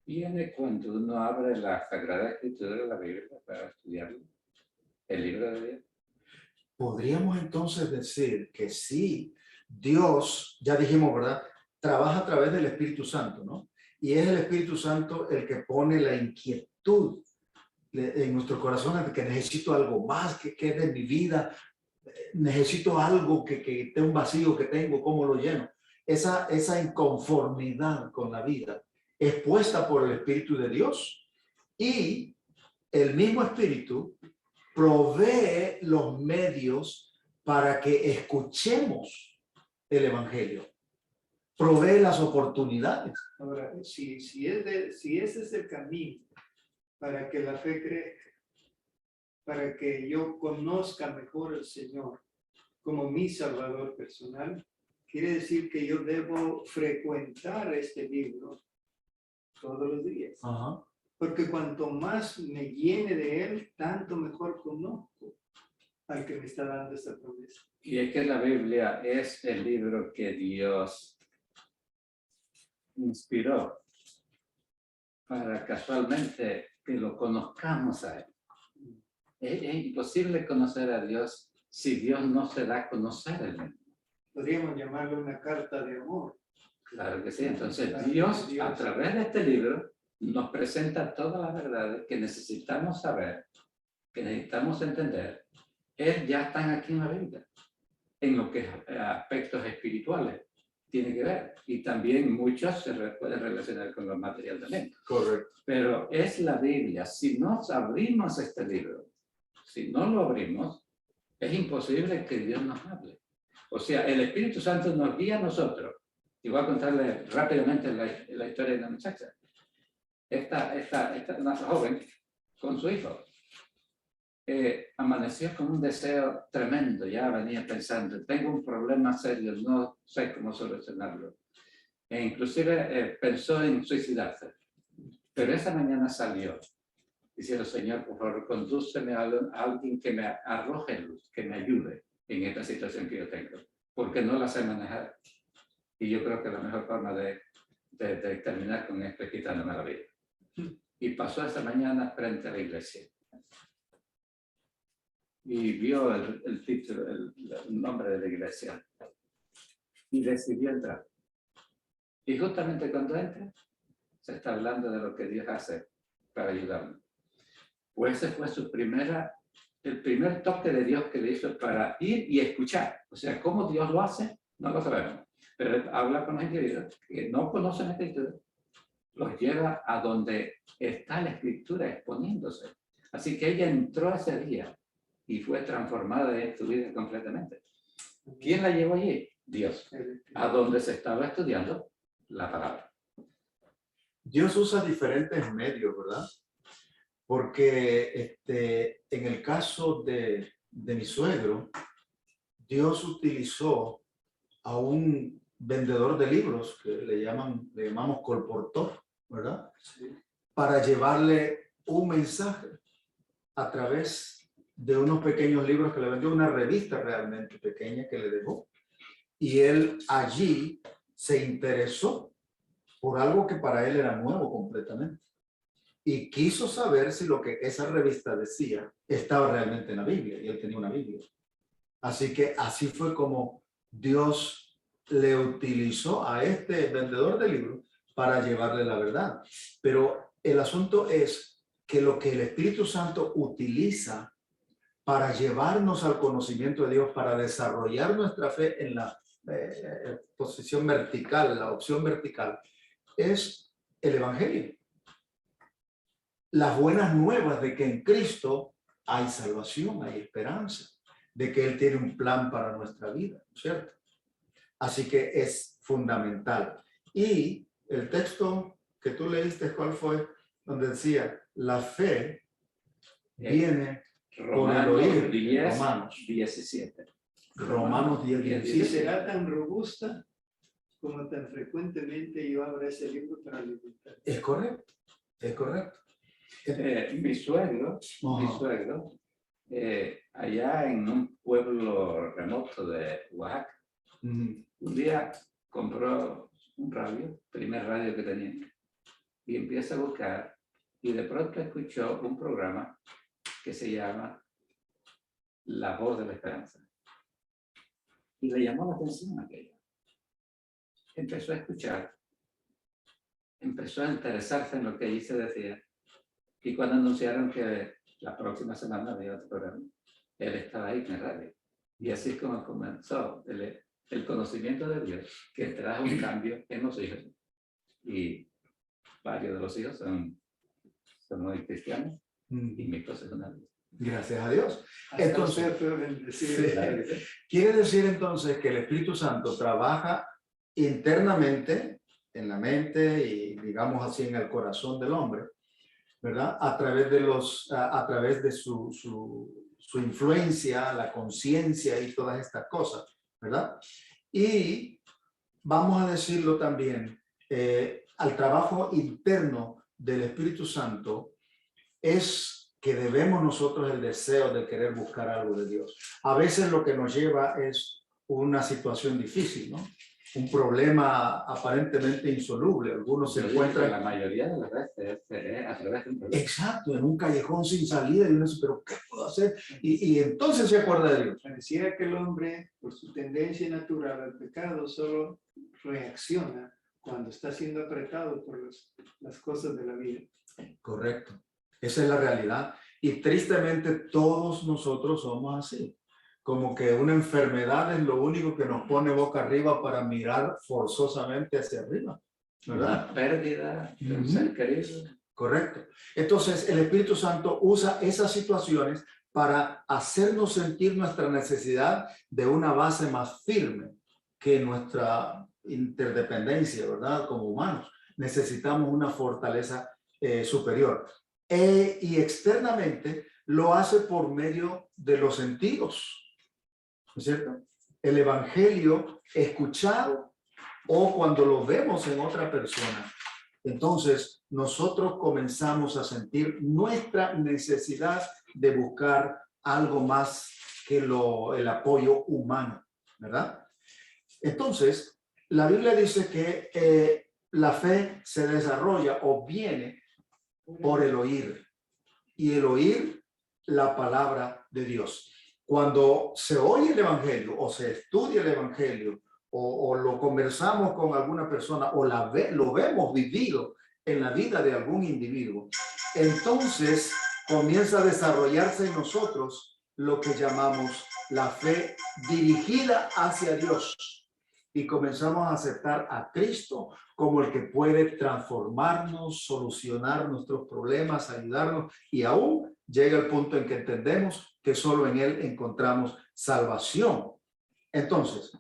viene cuando uno abre la Sagrada Escritura de la Biblia para estudiar el libro de Dios.
Podríamos entonces decir que sí, Dios, ya dijimos, ¿verdad? Trabaja a través del Espíritu Santo, ¿no? Y es el Espíritu Santo el que pone la inquietud en nuestro corazón de que necesito algo más, que es de mi vida, necesito algo que tengo un vacío que tengo, ¿cómo lo lleno? Esa inconformidad con la vida es puesta por el Espíritu de Dios y el mismo Espíritu provee los medios para que escuchemos el Evangelio, provee las oportunidades.
Ahora, si ese es el camino para que la fe crezca, para que yo conozca mejor al Señor como mi Salvador personal, quiere decir que yo debo frecuentar este libro todos los días.
Ajá.
Porque cuanto más me llene de él, tanto mejor conozco al que me está dando esta promesa.
Y es que la Biblia es el libro que Dios inspiró para casualmente que lo conozcamos a Él. Es imposible conocer a Dios si Dios no se da a conocer a Él mismo.
Podríamos llamarlo una carta de amor.
Claro que sí. Entonces Dios, a través de este libro, nos presenta todas las verdades que necesitamos saber, que necesitamos entender. Él ya están aquí en la Biblia, en lo que es aspectos espirituales tiene que ver. Y también muchos se pueden relacionar con lo material también.
Correcto.
Pero es la Biblia. Si no abrimos este libro, si no lo abrimos, es imposible que Dios nos hable. O sea, el Espíritu Santo nos guía a nosotros. Y voy a contarle rápidamente la historia de una muchacha. Una joven con su hijo amaneció con un deseo tremendo. Ya venía pensando, tengo un problema serio, no sé cómo solucionarlo. E inclusive pensó en suicidarse. Pero esa mañana salió diciendo, Señor, por favor, condúceme a alguien que me arroje luz, que me ayude en esta situación que yo tengo, porque no la sé manejar. Y yo creo que la mejor forma de terminar con esto es quitándome la vida. Y pasó esa mañana frente a la iglesia. Y vio el título, el nombre de la iglesia. Y decidió entrar. Y justamente cuando entra, se está hablando de lo que Dios hace para ayudarnos. Pues ese fue el primer toque de Dios que le hizo para ir y escuchar. O sea, cómo Dios lo hace, no lo sabemos. Pero él habla con los individuos que no conocen la Escritura, los lleva a donde está la Escritura exponiéndose. Así que ella entró ese día y fue transformada en su vida completamente. ¿Quién la llevó allí? Dios. A donde se estaba estudiando la palabra.
Dios usa diferentes medios, ¿verdad? Porque en el caso de mi suegro, Dios utilizó a un vendedor de libros que le llamamos colportor, ¿verdad?
Sí.
Para llevarle un mensaje a través de unos pequeños libros que le vendió, una revista realmente pequeña que le dejó. Y él allí se interesó por algo que para él era nuevo completamente. Y quiso saber si lo que esa revista decía estaba realmente en la Biblia. Y él tenía una Biblia. Así que así fue como Dios le utilizó a este vendedor de libros para llevarle la verdad. Pero el asunto es que lo que el Espíritu Santo utiliza para llevarnos al conocimiento de Dios, para desarrollar nuestra fe en la posición vertical, la opción vertical, es el Evangelio. Las buenas nuevas de que en Cristo hay salvación, hay esperanza, de que Él tiene un plan para nuestra vida, ¿cierto? Así que es fundamental. Y el texto que tú leíste, ¿cuál fue? Donde decía, la fe viene por el oír.
10,
Romanos.
17.
Romanos 10,
Si
17.
será tan robusta como tan frecuentemente yo abro ese libro para alimentar.
Es correcto, es correcto.
Mi suegro,
Ajá.
allá en un pueblo remoto de Oaxaca,
Ujú.
un día compró un radio, primer radio que tenía, y empieza a buscar, y de pronto escuchó un programa que se llama La Voz de la Esperanza. Y le llamó la atención aquello. Empezó a escuchar, empezó a interesarse en lo que allí se decía, y cuando anunciaron que la próxima semana había otro programa, él estaba ahí en el radio. Y así es como comenzó el conocimiento de Dios, que trajo un cambio en los hijos. Y varios de los hijos son muy cristianos, y mi esposa es una de ellas.
Gracias a Dios.
Hasta
Entonces,
usted fue bendecido.
sí.
Claro que sí.
Quiere decir entonces que el Espíritu Santo trabaja internamente en la mente y digamos así en el corazón del hombre, ¿verdad? A través de su influencia, la conciencia y todas estas cosas, ¿verdad? Y vamos a decirlo también, al trabajo interno del Espíritu Santo es que debemos nosotros el deseo de querer buscar algo de Dios. A veces lo que nos lleva es una situación difícil, ¿no? Un problema aparentemente insoluble. Algunos se
Yo digo que
encuentran...
la mayoría de las veces es a través de un problema.
Exacto, en un callejón sin salida y uno dice, pero ¿qué puedo hacer? Y entonces se acuerda de Dios.
Pareciera que el hombre, por su tendencia natural al pecado, solo reacciona cuando está siendo apretado por las cosas de la vida.
Correcto. Esa es la realidad. Y tristemente todos nosotros somos así. Como que una enfermedad es lo único que nos pone boca arriba para mirar forzosamente hacia arriba, ¿verdad?
Una pérdida de un
Ujú.
ser querido.
Correcto. Entonces, el Espíritu Santo usa esas situaciones para hacernos sentir nuestra necesidad de una base más firme que nuestra interdependencia, ¿verdad? Como humanos. Necesitamos una fortaleza superior. Y externamente lo hace por medio de los sentidos, ¿no es cierto? El evangelio escuchado o cuando lo vemos en otra persona. Entonces, nosotros comenzamos a sentir nuestra necesidad de buscar algo más que el apoyo humano, ¿verdad? Entonces, la Biblia dice que la fe se desarrolla o viene por el oír, y el oír la palabra de Dios. Cuando se oye el evangelio o se estudia el evangelio o lo conversamos con alguna persona o lo vemos vivido en la vida de algún individuo, entonces comienza a desarrollarse en nosotros lo que llamamos la fe dirigida hacia Dios. Y comenzamos a aceptar a Cristo como el que puede transformarnos, solucionar nuestros problemas, ayudarnos, y aún llega el punto en que entendemos que solo en Él encontramos salvación. Entonces,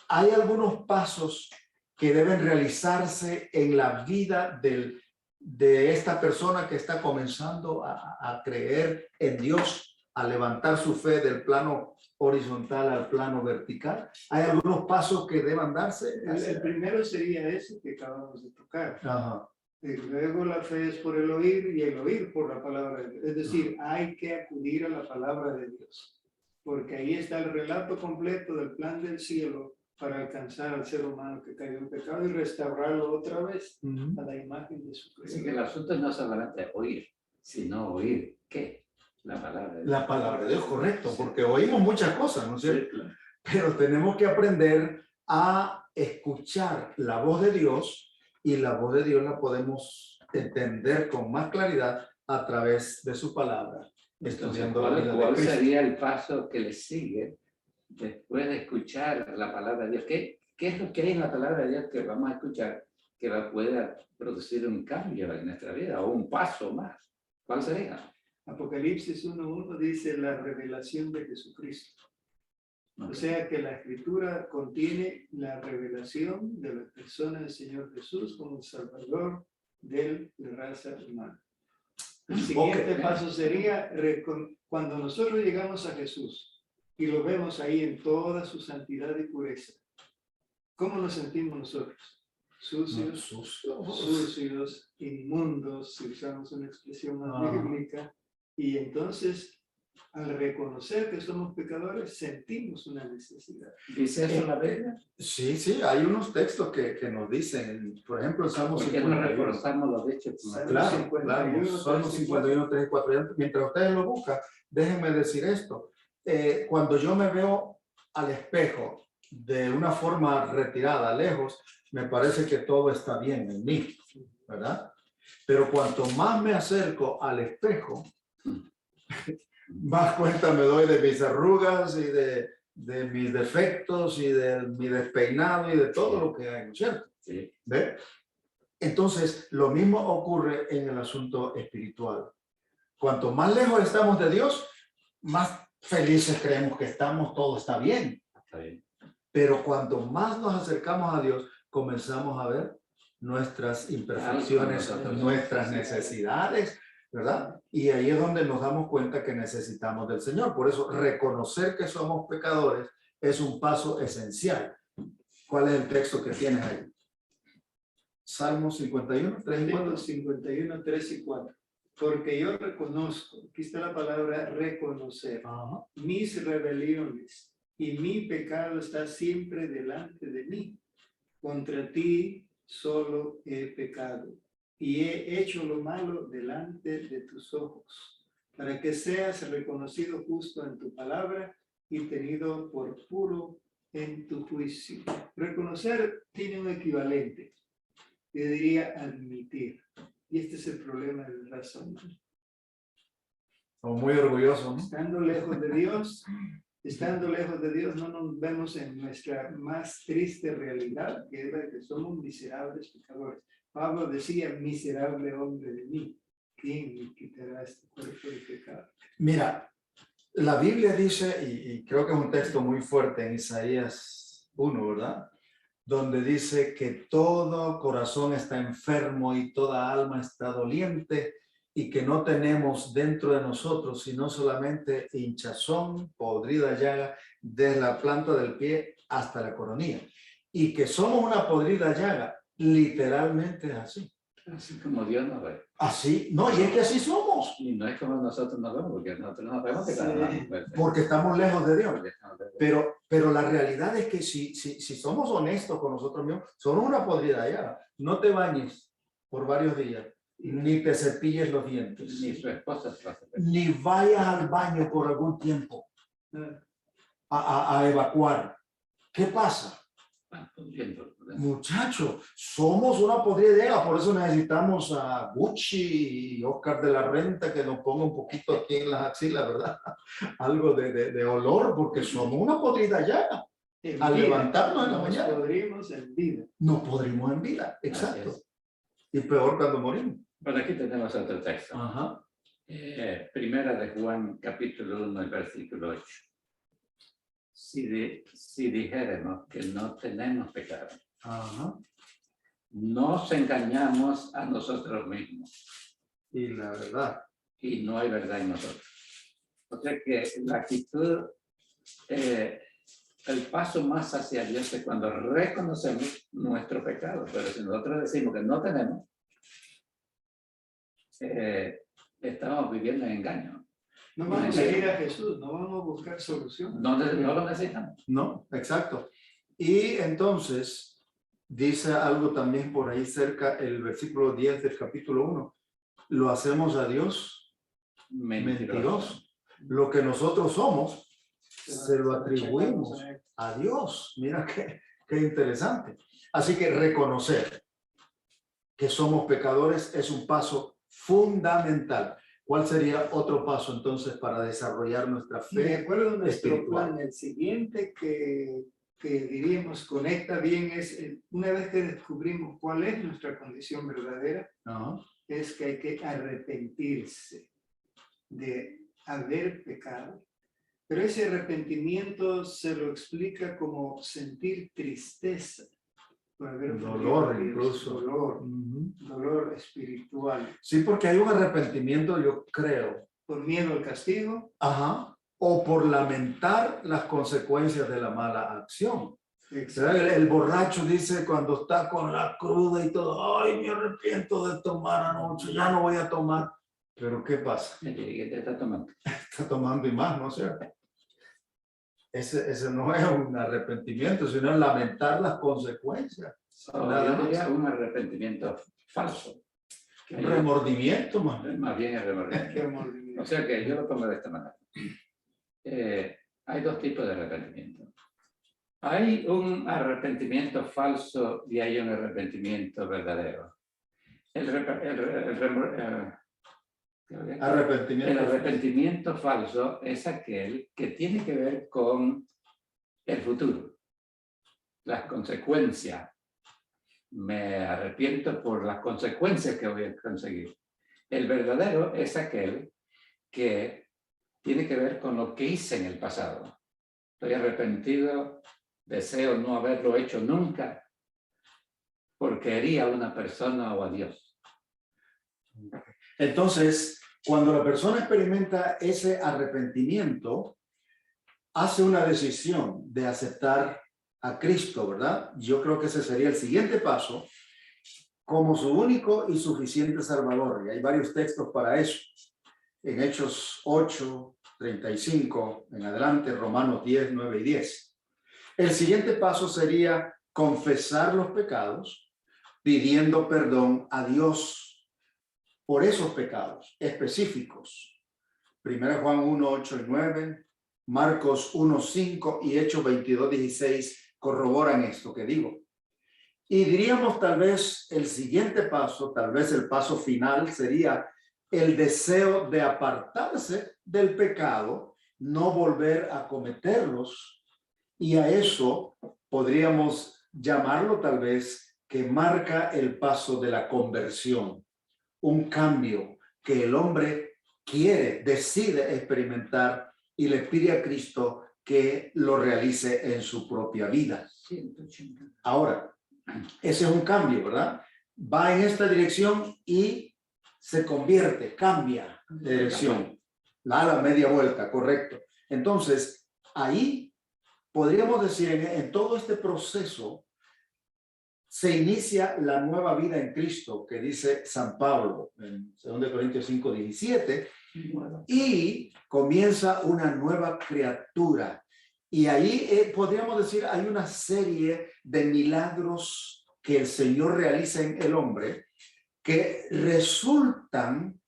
hay algunos pasos que deben realizarse en la vida de esta persona que está comenzando a creer en Dios, a levantar su fe del plano horizontal al plano vertical. Hay algunos pasos que deban darse.
El primero sería ese que acabamos de tocar.
Ajá.
Y luego la fe es por el oír y el oír por la palabra de Dios. Es decir, hay que acudir a la palabra de Dios, porque ahí está el relato completo del plan del cielo para alcanzar al ser humano que cayó en pecado y restaurarlo otra vez a la imagen de su
Así que
Creador.
el asunto no es solamente oír, sino oír ¿qué? La palabra de Dios.
La palabra de Dios, correcto, porque oímos muchas cosas, ¿no es cierto?
Sí, claro.
Pero tenemos que aprender a escuchar la voz de Dios, y la voz de Dios la podemos entender con más claridad a través de su palabra,
Entonces,
estudiando la vida de
¿cuál
Cristo.
sería el paso que le sigue después de escuchar la palabra de Dios? ¿Qué es lo que hay en la palabra de Dios que vamos a escuchar que pueda producir un cambio en nuestra vida o un paso más? ¿Cuál sería?
Apocalipsis 1:1 dice la revelación de Jesucristo. O sea que la Escritura contiene la revelación de la persona del Señor Jesús como el Salvador de la raza humana. El siguiente paso sería cuando nosotros llegamos a Jesús y lo vemos ahí en toda su santidad y pureza. ¿Cómo nos sentimos nosotros? Sucios, sucios, inmundos, si usamos una expresión más bíblica. Y entonces, al reconocer que somos pecadores, sentimos una necesidad.
¿Dice eso la Biblia?
Sí, sí, hay unos textos que nos dicen, por ejemplo, el Salmo
¿Por qué no
51.
reforzamos los dichos?
Claro, claro, Salmo 51, 3 y 4. Mientras ustedes lo buscan, déjenme decir esto. Cuando yo me veo al espejo de una forma retirada, lejos, me parece que todo está bien en mí, ¿verdad? Pero cuanto más me acerco al espejo, más cuenta me doy de mis arrugas y de mis defectos y de mi despeinado y de todo lo que hay, ¿no es cierto?
Sí.
¿Ve? Entonces, lo mismo ocurre en el asunto espiritual. Cuanto más lejos estamos de Dios, más felices creemos que estamos, todo está bien.
Está bien.
Pero cuanto más nos acercamos a Dios, comenzamos a ver nuestras imperfecciones, nuestras necesidades, ¿verdad? Y ahí es donde nos damos cuenta que necesitamos del Señor. Por eso, reconocer que somos pecadores es un paso esencial. ¿Cuál es el texto que tienes ahí? Salmo 51, 3 y 4.
51, 3 y 4. Porque yo reconozco, aquí está la palabra reconocer, mis rebeliones y mi pecado está siempre delante de mí. Contra ti solo he pecado y he hecho lo malo delante de tus ojos, para que seas reconocido justo en tu palabra y tenido por puro en tu juicio. Reconocer tiene un equivalente, yo diría admitir. Y este es el problema de la raza humana.
Somos muy orgullosos, ¿no?
Estando lejos de Dios, no nos vemos en nuestra más triste realidad, que es la que somos miserables pecadores. Pablo decía, miserable hombre de mí, ¿quién me quitará este cuerpo de pecado?
Mira, la Biblia dice, y creo que es un texto muy fuerte en Isaías 1, ¿verdad? Donde dice que todo corazón está enfermo y toda alma está doliente y que no tenemos dentro de nosotros sino solamente hinchazón, podrida llaga, desde la planta del pie hasta la coronilla. Y que somos una podrida llaga, literalmente es así.
Así como Dios nos ve.
Así, no, y es que así somos.
Y no es como nosotros nos vemos, porque nosotros nos vemos que cada
Porque estamos lejos de Dios. Pero la realidad es que si somos honestos con nosotros mismos, somos una podrida llaga. No te bañes por varios días, ni te cepilles los dientes,
Ni su esposa se va a hacer.
ni vayas al baño por algún tiempo a evacuar. ¿Qué pasa? Muchacho, somos una podrida llaga, por eso necesitamos a Gucci y Oscar de la Renta que nos ponga un poquito aquí en las axilas, ¿verdad? Algo de olor, porque somos una podrida llaga. Al levantarnos en la mañana.
Nos podrimos en vida.
Nos podrimos en vida, exacto. Y peor cuando morimos.
Bueno, aquí tenemos otro texto.
Ajá.
Primera de Juan, capítulo 1, el versículo 8. Si dijéramos que no tenemos pecado, nos engañamos a nosotros mismos.
Y la verdad.
Y no hay verdad en nosotros. O sea que la actitud, el paso más hacia Dios es cuando reconocemos nuestro pecado. Pero si nosotros decimos que no tenemos, estamos viviendo en engaño.
No vamos a ir a Jesús, no vamos a buscar solución.
No lo necesitamos.
No, exacto. Y entonces dice algo también por ahí cerca, el versículo 10 del capítulo 1. Lo hacemos a Dios mentiroso. Lo que nosotros somos, se lo atribuimos a Dios. Mira qué interesante. Así que reconocer que somos pecadores es un paso fundamental. ¿Cuál sería otro paso entonces para desarrollar nuestra fe?
De acuerdo a nuestro
espiritual?
plan, el siguiente que diríamos conecta bien es, una vez que descubrimos cuál es nuestra condición verdadera, es que hay que arrepentirse de haber pecado Pero ese arrepentimiento se lo explica como sentir tristeza por haber ofendido
Dolor
a Dios,
incluso.
dolor,
Ujú.
dolor espiritual,
Sí, porque hay un arrepentimiento, yo creo,
por miedo al castigo.
ajá, o por lamentar las consecuencias de la mala acción. ¿Verdad? El borracho dice cuando está con la cruda y todo, ay, me arrepiento de tomar anoche, ya no voy a tomar. Pero ¿qué pasa?
¿Qué te está tomando?
Está tomando y más, ¿no es cierto? Ese no es un arrepentimiento, sino lamentar las consecuencias. Nada
Yo
más.
diría un arrepentimiento falso.
Un remordimiento, más.
Más bien el
Qué
remordimiento.
remordimiento.
O sea que yo lo pongo de esta manera. Hay dos tipos de arrepentimiento. Hay un arrepentimiento falso y hay un arrepentimiento verdadero. El arrepentimiento falso es aquel que tiene que ver con el futuro, las consecuencias. Me arrepiento por las consecuencias que voy a conseguir. El verdadero es aquel que tiene que ver con lo que hice en el pasado. Estoy arrepentido, deseo no haberlo hecho nunca porque hería a una persona o a Dios.
Entonces, cuando la persona experimenta ese arrepentimiento, hace una decisión de aceptar a Cristo, ¿verdad? Yo creo que ese sería el siguiente paso como su único y suficiente Salvador. Y hay varios textos para eso. En Hechos 8, 35, en adelante, Romanos 10, 9 y 10. El siguiente paso sería confesar los pecados, pidiendo perdón a Dios por esos pecados específicos. 1 Juan 1, 8 y 9, Marcos 1, 5 y Hechos 22, 16 corroboran esto que digo. Y diríamos tal vez el siguiente paso, tal vez el paso final sería el deseo de apartarse del pecado, no volver a cometerlos. Y a eso podríamos llamarlo tal vez que marca el paso de la conversión, un cambio que el hombre quiere, decide experimentar y le pide a Cristo que lo realice en su propia vida.
180.
Ahora, ese es un cambio, ¿verdad? Va en esta dirección y se convierte, cambia de dirección. Da la media vuelta, correcto. Entonces, ahí podríamos decir, en todo este proceso, se inicia la nueva vida en Cristo, que dice San Pablo en 2 Corintios 5, 17, y comienza una nueva criatura. Y ahí podríamos decir, hay una serie de milagros que el Señor realiza en el hombre que resultan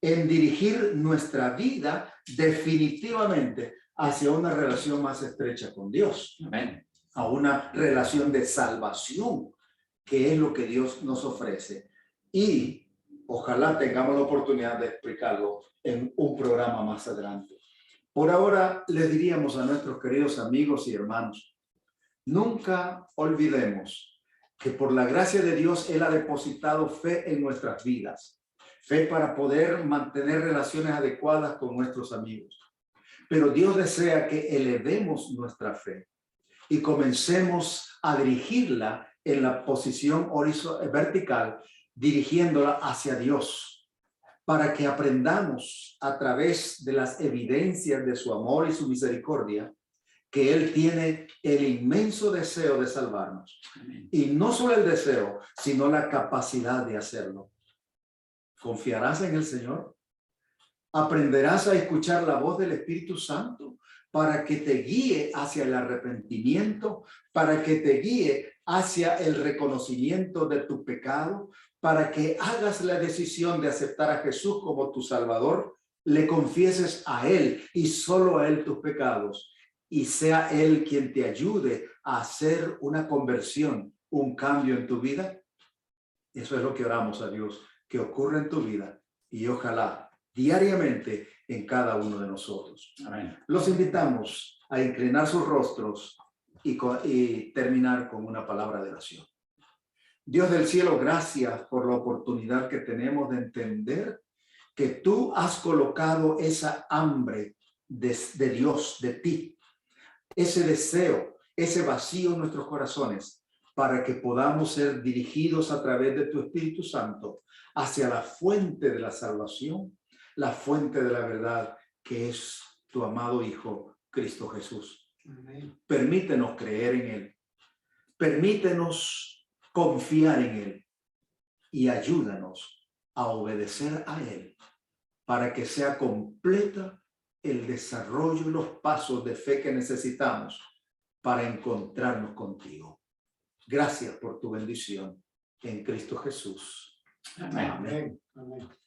en dirigir nuestra vida definitivamente hacia una relación más estrecha con Dios.
Amén.
A una relación de salvación, que es lo que Dios nos ofrece. Y ojalá tengamos la oportunidad de explicarlo en un programa más adelante. Por ahora, les diríamos a nuestros queridos amigos y hermanos, nunca olvidemos que por la gracia de Dios, Él ha depositado fe en nuestras vidas. Fe para poder mantener relaciones adecuadas con nuestros amigos. Pero Dios desea que elevemos nuestra fe y comencemos a dirigirla en la posición vertical, dirigiéndola hacia Dios, para que aprendamos a través de las evidencias de su amor y su misericordia que Él tiene el inmenso deseo de salvarnos.
Amén.
Y no solo el deseo, sino la capacidad de hacerlo. ¿Confiarás en el Señor? ¿Aprenderás a escuchar la voz del Espíritu Santo para que te guíe hacia el arrepentimiento, para que te guíe hacia el reconocimiento de tu pecado, para que hagas la decisión de aceptar a Jesús como tu Salvador, le confieses a Él y solo a Él tus pecados y sea Él quien te ayude a hacer una conversión, un cambio en tu vida? Eso es lo que oramos a Dios, que ocurra en tu vida y ojalá diariamente en cada uno de nosotros.
Amén.
Los invitamos a inclinar sus rostros y terminar con una palabra de oración. Dios del cielo, gracias por la oportunidad que tenemos de entender que tú has colocado esa hambre de Dios, de ti, ese deseo, ese vacío en nuestros corazones, para que podamos ser dirigidos a través de tu Espíritu Santo hacia la fuente de la salvación, la fuente de la verdad, que es tu amado Hijo, Cristo Jesús.
Amén.
Permítenos creer en Él. Permítenos confiar en Él y ayúdanos a obedecer a Él para que sea completa el desarrollo y los pasos de fe que necesitamos para encontrarnos contigo. Gracias por tu bendición en Cristo Jesús.
Amén.
Amén. Amén.